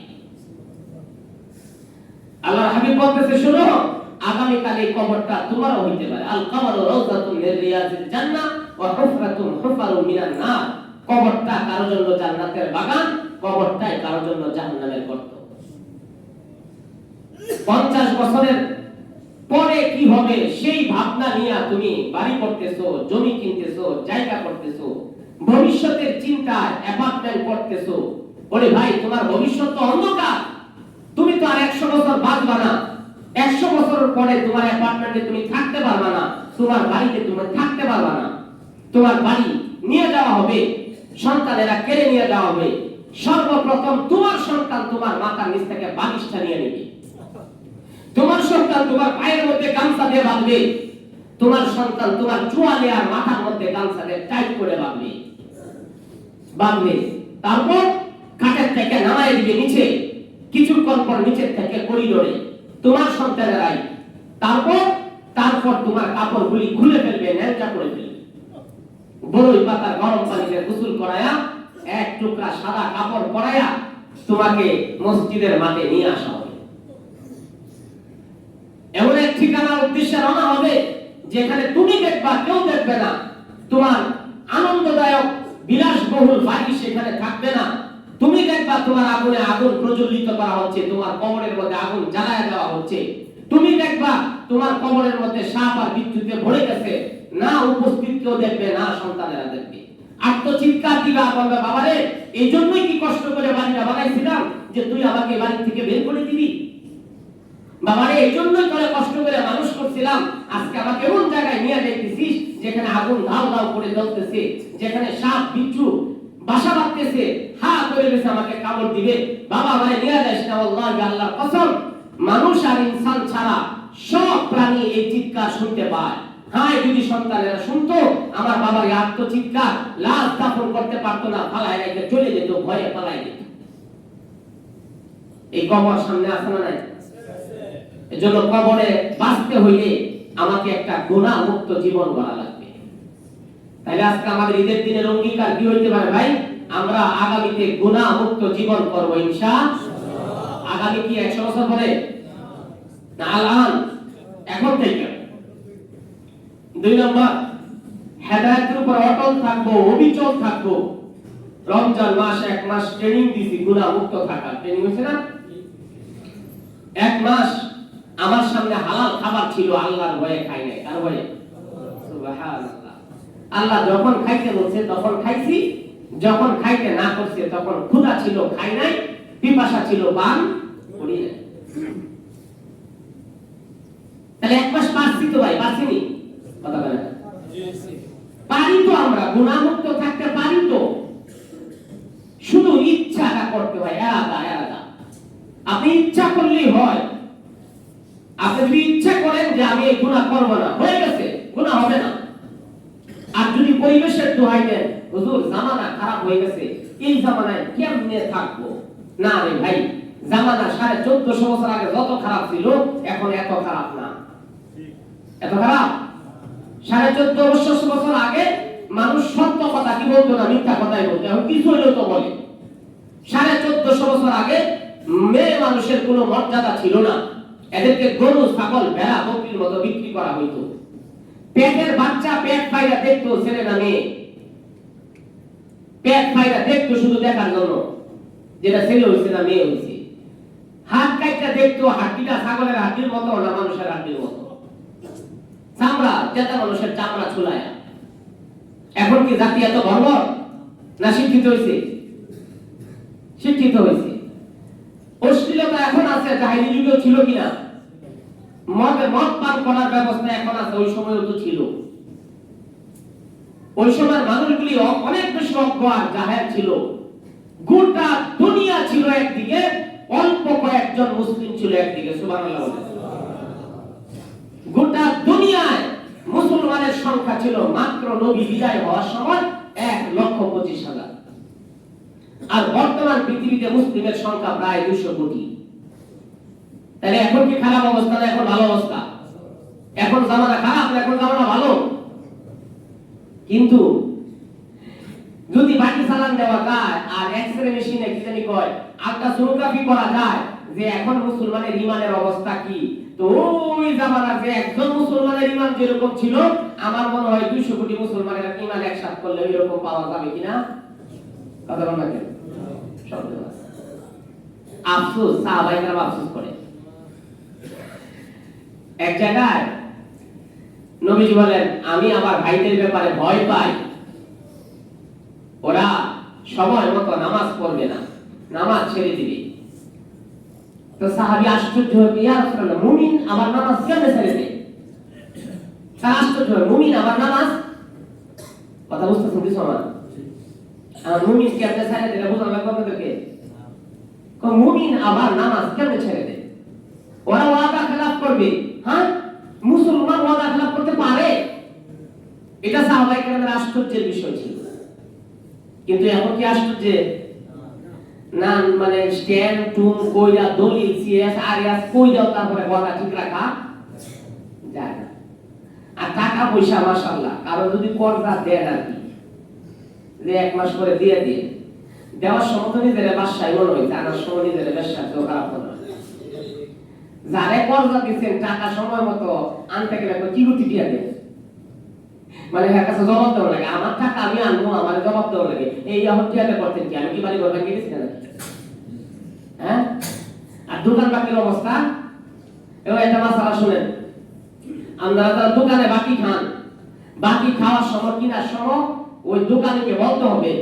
[SPEAKER 1] আল্লাহর হাবিব বলতেছে শোনো, আগামীকাল এই কবরটা তোমারও হইতে পারে। আল কবরু রাউযাতুন মির রিয়াজিল জান্নাহ ওয়া হুফরাতুন হুফারুন মিনান নার। কবরটা কারোর জন্য জান্নাতের বাগান, কবরটাই কারোর জন্য জাহান্নামের গর্ত। 50 বছরের পরে কি হবে সেই ভাবনা নিয়ে তুমি বাড়ি করতেছো, জমি কিনতেছো, জায়গা করতেছো, ভবিষ্যতের চিন্তায় অ্যাপার্টমেন্ট করতেছো। ওরে ভাই, তোমার ভবিষ্যৎ তো অন্ধকার। তুমি তো আর 100 বছর বাঁচবা না। 100 বছরের পরে তোমার অ্যাপার্টমেন্টে তুমি থাকতে পারবা না, তোমার বাড়িতে তুমি থাকতে পারবা না। তোমার বাড়ি নিয়ে যাওয়া হবে, সন্তানেরা কেড়ে নিয়ে যাওয়া হবে। সর্বপ্রথম তোমার সন্তান তোমার মাথার নিচ থেকে বালিশটা নিয়ে নেবে। তোমার সন্তান তোমার পায়ের মধ্যে গামছা দিয়ে বাঁধবে। তোমার সন্তান তোমার চুয়ালে আর মাথার মধ্যে গামছা দিয়ে টাইট করে বাঁধবে। তারপর খাটের থেকে নামায় দিবে নিচে, কিছুক্ষণ পর নিচের থেকে করিডোরে তোমার সন্তানেরাই। তারপর তোমার কাপড়গুলি খুলে ফেলবে, ন্যাংটা করে ফেলবে। বড়ই পাতার গরম পানিতে গোসল করায়া, এক টুকরা সাদা কাপড় পরায়া তোমাকে মসজিদের মাঠে নিয়ে আসা হবে। এমন এক ঠিকানার উদ্দেশ্যে রওনা হবে যেখানে তুমি দেখবা, কেউ দেখবে না। তোমার আনন্দদায়ক বিলাসবহুল বাড়ি সেখানে থাকবে না। তুমি দেখবা তোমার আগুনে আগুন প্রজ্বলিত করা হচ্ছে, তোমার কবরের মধ্যে আগুন জ্বালায় দেওয়া হচ্ছে। তুমি দেখবা তোমার কবরের মধ্যে সাপ আর বিদ্যুতে ভরে গেছে। না উপস্থিত কেউ দেখবে, না সন্তানেরা দেখবে। আত্মচিৎকার দিবা, বলবে বাবারে এই জন্যই কি কষ্ট করে বাড়িটা বানাইছিলাম যে তুই আমাকে বাড়ি থেকে বের করে দিবি? বাবারে এই জন্যই তোরে কষ্ট করে মানুষ করছিলাম, আজকে আমাকে এমন জায়গায় নিয়ে যাইতেছিস যেখানে আগুন দাউ দাউ করে জ্বলতেছে, যেখানে সাপ বিচ্ছু বাসা বাঁধতেছে, হা করে গেছে আমাকে কামড় দিবে। বাবা আমারে নিয়ে যাস না, আল্লাহ আল্লাহর কসম, মানুষ আর ইনসান ছাড়া সব প্রাণী এই চিৎকার শুনতে পায়। হায় যদি সন্তানেরা শুনতো আমার বাবার এই আত্মচিৎকার, লাশ দাফন করতে পারতো না, পালায় রেখে চলে যেত, ভয়ে পালায় যেত। এই কবর সামনে আছে না নাই? এজন্য কবরে বাঁচতে হইলে আমাকে একটা গুনাহ মুক্ত জীবন গড়া লাগবে। তাহলে আজকে আমাদের ঈদের দিনের অঙ্গীকার কি হইতে পারে ভাই? আমরা আগামীতে গুনাহ মুক্ত জীবন করব ইনশাআল্লাহ। আগামী কি 100 বছর পরে? না, আলান এখন থেকে। 2 নম্বর, হেদায়েতের উপর অটল থাকবো, অবিচল থাকবো। রমজান মাস 1 মাস ট্রেনিং দিছি গুনাহ মুক্ত থাকার। ট্রেনিং হইছে না? 1 মাস আমার সামনে হালাল খাবার ছিল, আল্লাহর ভয়ে খাই নাই। কার ভয়ে? সুবহানাল্লাহ। আল্লাহ যখন খাইতে বলছে তখন খাইছি, যখন খাইতে না করছে তখন ক্ষুধা ছিল, খাই নাই, পিপাসা ছিল, পান করি নাই। তাহলে 1 মাস পারছি তো ভাই, পারছিনি? কথা বলেন। পারি তো, আমরা গুনাহ মুক্ত থাকতে পারি তো, শুধু ইচ্ছাটা করতে হয়, এরাদা। আপনি ইচ্ছা করলেই হয়। আপনি যদি ইচ্ছা করেন যে আমি এই গুনাহ করব না, হয়ে গেছে, গুনাহ হবে না। আর যদি পরিবেশের দোহাই দেন, হুজুর জামানা খারাপ হয়ে গেছে, এই জামানায় কেমনে থাকবো? না রে ভাই, জামানা 1450 বছর আগে যত খারাপ ছিল এখন এত খারাপ না। এত খারাপ? 1450 বছর আগে মানুষ সত্য কথা কি বলতো না, মিথ্যা কথাই বলতো। এখন কিছু হইলেও তো বলে। 1450 বছর আগে মেয়ে মানুষের কোনো মর্যাদা ছিল না। এদেরকে গরু, ছাগল, ভেড়া, বকরির মতো বিক্রি করা হইতো। পেটের বাচ্চা পেট বাইরে দেখতো, ছেলে না মেয়ে। পেট ফাইটা দেখতো শুধু দেখার জন্য যেটা ছেলে হয়েছে না মেয়ে হয়েছে। হাত কাটটা দেখতো হাড্ডিটা ছাগলের হাড্ডির মতো না মানুষের হাড্ডির মতো, চামড়া যেটা মানুষের চামড়া ছুলায়। এখন কি জাতি এত বর্বর না শিক্ষিত হয়েছে? শিক্ষিত হয়েছে। অশ্লীলতা এখন আছে, জাহিলি যুগেও ছিল কিনা? মদ পান করার ব্যবস্থা এখন আছে, ওই সময়ও তো ছিল। ওই সময়ের মানুষগুলি অনেক বেশি অজ্ঞ আর জাহেল ছিল। গোটা দুনিয়া ছিল একদিকে, অল্প কয়েকজন মুসলিম ছিল একদিকে। সুবহানাল্লাহ। গোটা দুনিয়ায় মুসলমানের সংখ্যা ছিল মাত্র নবী বিদায় হওয়ার সময় 1,25,000। আর বর্তমান পৃথিবীতে মুসলিমের সংখ্যা প্রায় 200 কোটি। তাহলে এখন কি খারাপ অবস্থা না এখন ভালো অবস্থা? এখন জামানা খারাপ না এখন জামানা ভালো? কিন্তু যদি বাকি চালান দেওয়া যায় আর এক্সরে মেশিনে কি জানি কয় আল্ট্রাসোনোগ্রাফি করা যায় যে এখন মুসলমানের ইমানের অবস্থা কি, তো ওই জামানার যে একজন মুসলমানের ইমান যেরকম ছিল, আমার মনে হয় 200 কোটি মুসলমানের ইমান একসাথে করলে এরকম পাওয়া যাবে কিনা? কথা বল না কেন? আফসোস, সাহাবাইরা আফসোস করে। এক জায়গায় নবীজি বলেন, আমি আমার ভাইদের ব্যাপারে ভয় পাই, ওরা সময় মতো নামাজ পড়বে না, নামাজ ছেড়ে দিবে। তো সাহাবী আশ্চর্য হয়ে, ইয়া রাসূলুল্লাহ, মুমিন আবার নামাজ কেন ছেড়ে দেয়? তারা আশ্চর্য হয়, মুমিন আবার নামাজ? কথা বুঝতেছেন কি সমান? আর মুমিন কেন ছেড়ে দেয় বুঝানো লাগবে আপনাদেরকে। মুমিন আবার নামাজ কেন ছেড়ে দেয়? ওরা ওয়াদা খেলাফ করবে। হ্যাঁ, মুসলমান ওয়াদা খেলাফ করতে পারে? এটা সাহাবায়ে কেরামের আশ্চর্যের বিষয় ছিল। কিন্তু এখন কি আশ্চর্য না, মানে স্ট্যান্ড টুম কইরা দলিল সিএস আরিয়াস কইরাও তারপরে ওয়াদা ঠিক রাখা যায় না। আর টাকা পয়সা মাশাআল্লাহ কারণ যদি কর্জা দেন আর কি, যে 1 মাস করে দিয়ে দিয়ে দেওয়ার সময় তো নিজের বাসায় মনে হয়, জানার সময় নিজের ব্যবসা তো খারাপ হবে। যারে কর্জা দিচ্ছেন টাকা সময় মতো আনতে গেলে কি গুটি দিয়ে দেন, মানে এর কাছে জবাব দেওয়া লাগে। আমার টাকা আমি আনবো, আমার জবাব দেওয়া লাগে। এই এখন টিয়াতে করতেন কি? আমি কি বাড়ি ঘর ভেঙে দিচ্ছি নাকি? হ্যাঁ, আর দোকান বাকির অবস্থা এবার একটা মাসালা শুনেন। আমরা যারা দোকানে বাকি খান, বাকি খাওয়ার সময় কিনার সময় ওই দোকানিকে বলতে হবে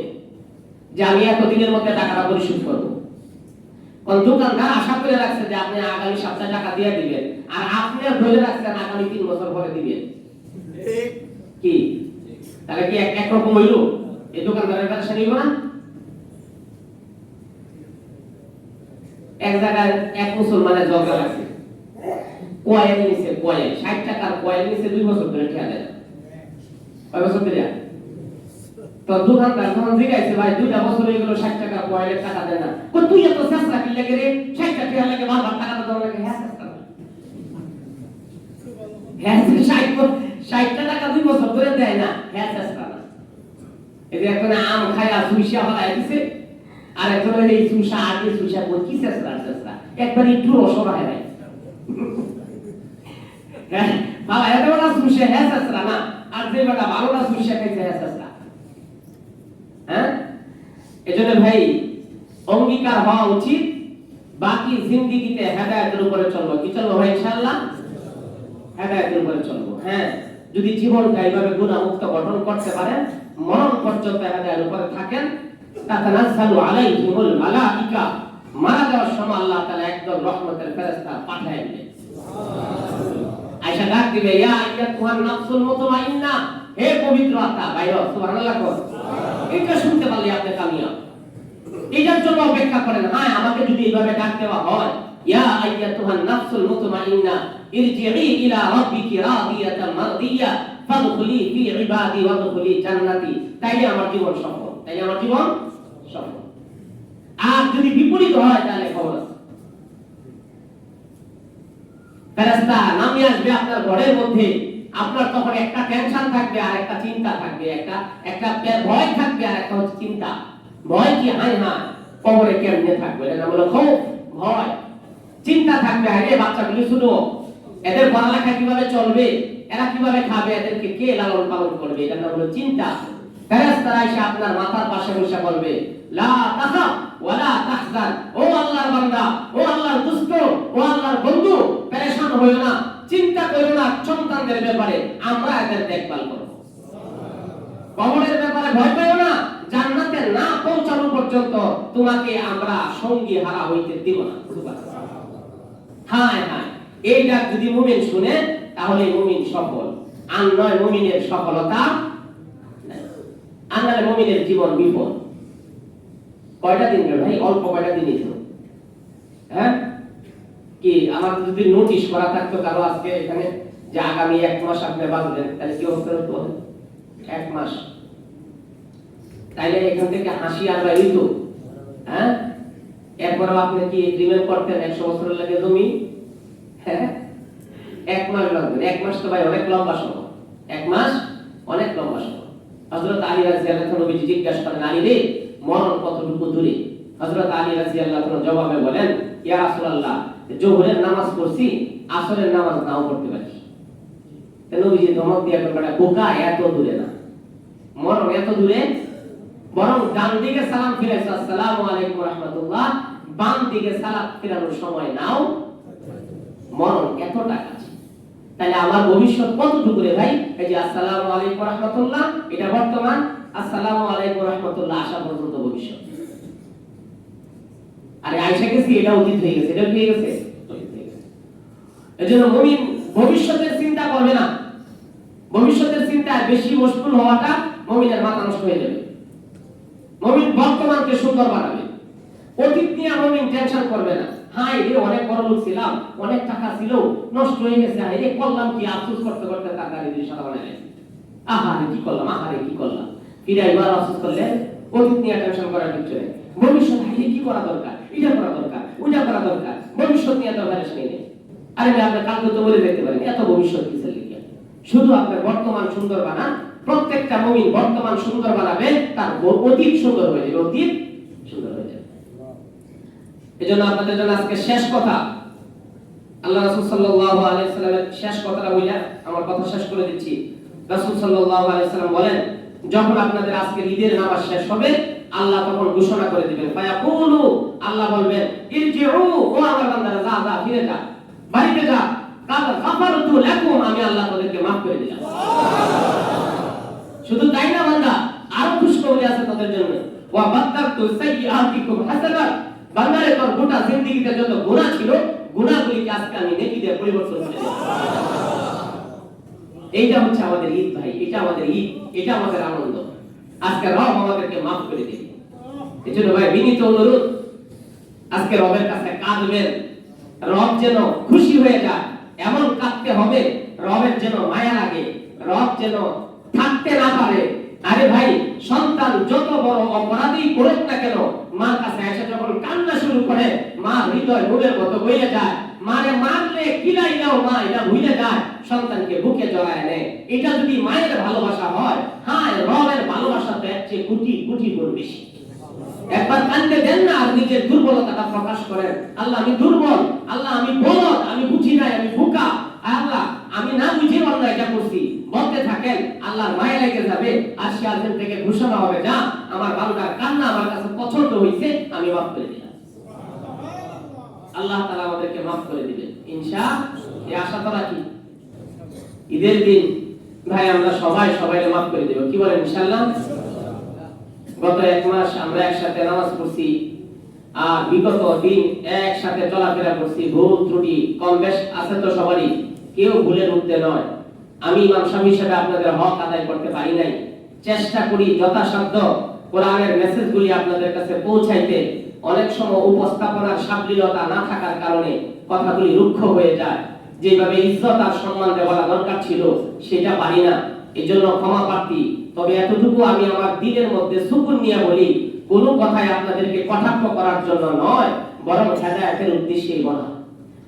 [SPEAKER 1] যে আমি এতদিনের মধ্যে টাকাটা পরিশোধ করবো। কারণ দোকানদার আশা করে রাখছে যে আপনি আগামী সপ্তাহে টাকা দিয়ে দিবেন, আর আপনি ধরে রাখছেন আগামী 3 বছর পরে দিবেন। কি তাহলে কি একরকম হইল? এই দোকানদারের ব্যবসা নিব না? এক জায়গায় এক মুসলমানের জগা আছে, কয়েল নিছে, কয়েল 60 টাকার কয়েল নিছে, 2 বছর ধরে খেয়া দেয়। কয় বছর ধরে? তো দোকানদার যখন জিজ্ঞাসা, ভাই 2টা বছর হয়ে গেল 60 টাকা কয়েলের টাকা দেয় না, তুই এত চেষ্টা কি লাগে রে? 60 টাকা লাগে বারবার টাকা দেওয়া লাগে। হ্যাঁ চেষ্টা, হ্যাঁ 60 টাকা 2 বছর ধরে দেয় না, হ্যাঁ চেষ্টা না। এই যে এখন আম খায়া সুইসা হলাই দিছে, আর এখন এই সুইসা আগে সুইসা কোন কি চেষ্টা চেষ্টা একবার একটু অসহায় নাই। হ্যাঁ বাবা এত বড় সুইসা হ্যাঁ চেষ্টা না, আর যে বড় ভালো না সুইসা খাইছে হ্যাঁ চেষ্টা। হ্যাঁ, এজন্য ভাই অঙ্গীকার হওয়া উচিত বাকি জিন্দেগিতে হেদায়েতের উপরে চলবো। কি চলবো ভাই? ইনশাআল্লাহ হেদায়েতের উপরে চলবো। হ্যাঁ, যদি জীবনটা এইভাবে গুনাহমুক্ত গঠন করতে পারেন, মরণ পর্যন্ত হেদায়েতের উপরে থাকেন, তাতানাজ্জালু আলাইহিমুল মালাইকা, মারা যাওয়ার সময় আল্লাহ তাআলা একদম রহমতের ফেরেশতা পাঠায় দিবেন। সুবহানাল্লাহ। আয়েশা ডাক দিবে, ইয়া আইয়াতুহান নাফসুল মুতমাইন্না, হে পবিত্র আত্মা বাইরে। সুবহানাল্লাহ। এটা শুনতে পারলে আপনি কামিয়াব। এটার জন্য অপেক্ষা করেন। হ্যাঁ, আমাকে যদি এইভাবে ডাক দেওয়া হয়, ইয়া আইয়াতুহান নাফসুল মুতমাইন্না ইরজিই ইলা রাব্বিকি রাদিয়াতান মারদিয়া ফাদখুলি ফি ইবাদি ওয়াদখুলি জান্নাতি, তাইলে আমার জীবন সফল, তাইলে আমার জীবন সফল। আর যদি বিপরীত হয় তাহলে খবর আছে, ফেরেশতা নামিয়ে আসবে আপনার ঘরের মধ্যে। আপনার তখন একটা টেনশন থাকবে আর একটা চিন্তা থাকবে, একটা ভয় থাকবে আর একটা হচ্ছে চিন্তা। ভয় কি? হায় হায় কবরে কেমনে থাকবে, এটা নাম হলো খৌফ, ভয়। চিন্তা থাকবে, আরে বাচ্চাগুলো শুনো, এদের পড়ালেখা কিভাবে চলবে, এরা কিভাবে খাবে, এদেরকে কে লালন পালন করবে, এটা নাম হলো চিন্তা।
[SPEAKER 3] ফেরেশতারা এসে আপনার মাথার পাশে বসে বলবে, লা তাখাফ ওয়া লা তাহজান, ও আল্লাহর বান্দা, ও আল্লাহর দোস্ত, ও আল্লাহর বন্ধু, পেরেশান হইও না, চিন্তা করো না সন্তানদের ব্যাপারে, আমরা এদের দেখভাল করব। কবরের ব্যাপারে ভয় পেও না, জান্নাতে না পৌঁছানো পর্যন্ত তোমাকে আমরা সঙ্গী হারা হইতে দিব না। সুবহানাল্লাহ। হায় হায়, এইটা যদি মুমিন শুনে তাহলে মুমিন সফল, আর নয় মুমিনের সফলতা নাই। আর নয় মুমিনের জীবন বিপদ। কয়টা দিন রে ভাই? অল্প কয়টা দিনই তো। হ্যাঁ, কি আমার যদি নোটিশ করা থাকতো কারো আজকে এখানে যে আগামী 1 মাস আপনি বাঁচবেন, তাহলে কি হতে হতো? 1 মাস, তাইলে এখান থেকে হাসি আর বাইরে তো। হ্যাঁ, এরপরও আপনি কি এগ্রিমেন্ট করতেন 100 বছরের লাগে জমি? হ্যাঁ, 1 মাস লাগবে। 1 মাস তো ভাই অনেক লম্বা সময়। 1 মাস অনেক লম্বা সময়। হযরত আলী রাদিয়াল্লাহু আনহু নবীজি জিজ্ঞাসা করেন, আলী রে, মরণ কতটুকু দূরে? হযরত আলী রাদিয়াল্লাহু আনহু জবাবে বলেন, ইয়া রাসূলুল্লাহ, যোহরের নামাজ পড়ছি, আসরের নামাজ নাও পড়তে পারি। তো নবীজি ধমক দিয়ে বলেন, বোকা, এত দূরে না, মরণ এত দূরে, বরং ডান দিকে সালাম ফিরাইছো, আসসালামু আলাইকুম ওয়া রাহমাতুল্লাহ, বাম দিকে সালাম ফিরানোর সময় নাও, মরণ এতটা কাছে। তাহলে আমার ভবিষ্যৎ কতটুকু রে ভাই? এই যে আসসালামু আলাইকুম ওয়া রাহমাতুল্লাহ, এটা বর্তমান, আসসালামু আলাইকুম ওয়া রাহমাতুল্লাহ আসা পর্যন্ত ভবিষ্যৎ। আরে আয়েশা গেছি, এটা অতীত হয়ে গেছে, এটা হয়ে গেছে। এজন্য মুমিন ভবিষ্যতের চিন্তা করবে না। ভবিষ্যতের চিন্তায় বেশি মশগুল হওয়াটা মুমিনের মাথা নষ্ট হয়ে যাবে। মুমিন বর্তমানকে সুন্দর বানাবে, অতীত নিয়ে মুমিন টেনশন করবে না। হাই রে, অনেক বড় লোক ছিলাম, অনেক টাকা ছিল, নষ্ট হয়ে গেছে, হাই রে করলাম কি, আফসোস করতে করতে টাকা দিয়ে সাদা বানাই গেছে, আহারে কি করলাম, আহারে কি করলাম, ফিরে এবার আফসোস করলে অতীত নিয়ে টেনশন করার কিছু নেই। ভবিষ্যৎ হাই কি করা দরকার, এটা করা দরকার, ওইটা করা দরকার, ভবিষ্যৎ নিয়ে তো টেনশন নেই। আরে ভাই, আপনি কালকে তো বলে দেখতে পারেন, এত ভবিষ্যৎ কিসের লিখে? শুধু আপনার বর্তমান সুন্দর বানান। প্রত্যেকটা মুমিন বর্তমান সুন্দর বানাবে, তার অতীত সুন্দর হয়ে যাবে, অতীত সুন্দর হয়ে যাবে। এজন্য আপনাদের জন্য আজকে শেষ কথা, আল্লাহ রাসূল সাল্লাল্লাহু আলাইহি ওয়াসাল্লামের শেষ কথাটা বইলা আমার কথা শেষ করে দিচ্ছি। রাসূল সাল্লাল্লাহু আলাইহি ওয়াসাল্লাম বলেন, যখন আপনাদের আজকে ঈদের নামাজ শেষ হবে, আল্লাহ তখন ঘোষণা করে দিবেন, ফায়াকুলু, আল্লাহ বলবেন, ইরজিউ, ও আমার বান্দারা, যা যা, ফিরে যা, বাড়িতে যা, কাদ গাফারতু লাকুম, আমি আল্লাহ তাদেরকে maaf করে দিলাম। শুধু তাই না বান্দা, আরো খুশখবরি আছে তাদের জন্য, ওয়া বাদদাতু সাইয়্যাতিকুম হাসানাত, বান্দারে তোর গোটা জিন্দেগিতে যত গুনাহ ছিল, গুনাহগুলিকে আজকে আমি নেকি দিয়ে পরিবর্তন করে দিলাম। এইটা হচ্ছে আমাদের ঈদ ভাই, এটা আমাদের ঈদ, এটা আমাদের আনন্দ। আজকে রব আমাদেরকে maaf করে দিবে। এজন্য ভাই বিনীত অনুরোধ, আজকে রবের কাছে কাঁদবেন, রব যেন খুশি হয়ে যায়, এমন কাঁদতে হবে রবের যেন মায়া লাগে, রব যেন থাকতে না পারে। আরে ভাই, সন্তান যত বড় অপরাধী করুক না কেন, মার কাছে এসে যখন কান্না শুরু করে, মা হৃদয় নূরের মতো বইয়ে যায়। মারে মারলে কিলাইলেও মা এটা ভুলে যায়, সন্তানকে বুকে জড়ায় নেয়। এটা যদি মায়ের ভালোবাসা হয়, হ্যাঁ, রবের ভালোবাসা তো এর চেয়ে কোটি কোটি গুণ বেশি। একবার কান্দে দেন না, আর নিজের দুর্বলতাটা প্রকাশ করেন, আল্লাহ আমি দুর্বল, আল্লাহ আমি বলদ, আমি বুঝি নাই, আমি বোকা, আল্লাহ আমি না বুঝে অন্যায়টা করছি, বলতে থাকেন, আল্লাহর মায়া লেগে যাবে। আর সে আজকে থেকে ঘোষণা হবে, যা, আমার বান্দার কান্না আমার কাছে পছন্দ হইছে, আমি মাফ করে দিলাম। আল্লাহ তাআলা আমাদেরকে মাফ করে দিবেন ইনশাআল্লাহ। এই আশা তো রাখি ঈদের দিন ভাই আমরা সবাই সবাইকে মাফ করে দেব, কি বলেন ইনশাআল্লাহ? গত 1 মাস আমরা একসাথে নামাজ পড়ছি, আর বিগত দিন একসাথে চলাফেরা করছি, ভুল ত্রুটি কম বেশ আছে তো সবারই, কেউ ভুলের ঊর্ধ্বে নয়। আমি ইমাম সাহেব হিসেবে আপনাদের হক আদায় করতে পারি নাই, চেষ্টা করি যথাসাধ্য কোরআনের মেসেজগুলি আপনাদের কাছে পৌঁছাইতে। অনেক সময় উপস্থাপনার সাবলীলতা না থাকার কারণে কথাগুলি রুক্ষ হয়ে যায়, যেভাবে ইজ্জত আর সম্মান দেওয়া দরকার ছিল সেটা পারি না, এজন্য ক্ষমা প্রার্থী। তবে এতটুকু আমি আমার দিলের মধ্যে সুকুন নিয়ে বলি, কোনো কথাই আপনাদেরকে কটাক্ষ করার জন্য নয়, বরং হেদায়েতের উদ্দেশ্যেই বলা।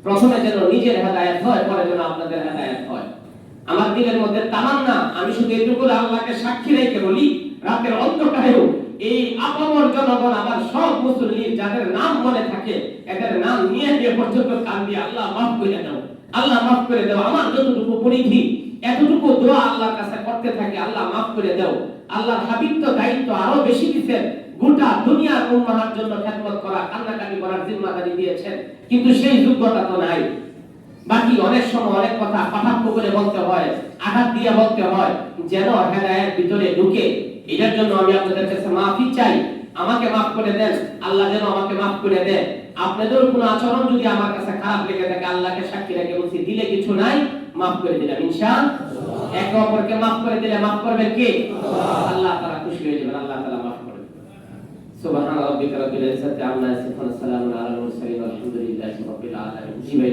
[SPEAKER 3] প্রথমে যেন নিজের হেদায়েত হয়, পরে যেন আপনাদের হেদায়েত হয়। আমার দিলের মধ্যে তামান্না, আমি শুধু এটুকু আল্লাহকে সাক্ষী রেখে বলি, রাতের অন্ধকারেও এই আপামর জনগণ, আমার সব মুসল্লির যাদের নাম মনে থাকে, এদের নাম নিয়ে দিয়ে পর্যন্ত কান্দি, আল্লাহ মাফ করে দাও, আল্লাহ মাফ করে দাও। আমার যতটুকু পরিধি এতটুকু দোয়া আল্লাহর কাছে করতে থাকি, আল্লাহ মাফ করে দাও, আল্লাহর হাবিব তো দায়িত্ব আরো বেশি দিয়েছেন, গোটা দুনিয়ার উম্মাহর জন্য খেদমত করা, কান্নাকাটি করার জিম্মাদারি দিয়েছেন, কিন্তু সেই যোগ্যতা তো নাই। বাকি অনেক সময় অনেক কথা কটাক্ষ করে বলতে হয়, আঘাত দিয়ে বলতে হয়, যেন হেদায়েতের ভিতরে ঢুকে। এটার জন্য আমি আপনাদের কাছে মাফি চাই, আমাকে মাফ করে দেন, আল্লাহ যেন আমাকে মাফ করে দেন। আপনাদের কোনো আচরণ যদি আমার কাছে খারাপ লেগে থাকে, আল্লাহকে সাক্ষী রেখে বলছি, দিলে কিছু নাই, মাফ করে দিলাম ইনশাআল্লাহ। একে অপরকে মাফ করে দিলে মাফ করবেন কে? আল্লাহ তাআলা খুশি হয়ে যাবেন, আল্লাহ তাআলা মাফ করবেন। সুবহান রাব্বিকা রাব্বিল ইজ্জাতি আম্মা ইয়াসিফুন, সালামুন আলাল মুরসালিন, আলহামদুলিল্লাহি রাব্বিল আলামিন। জি ভাই।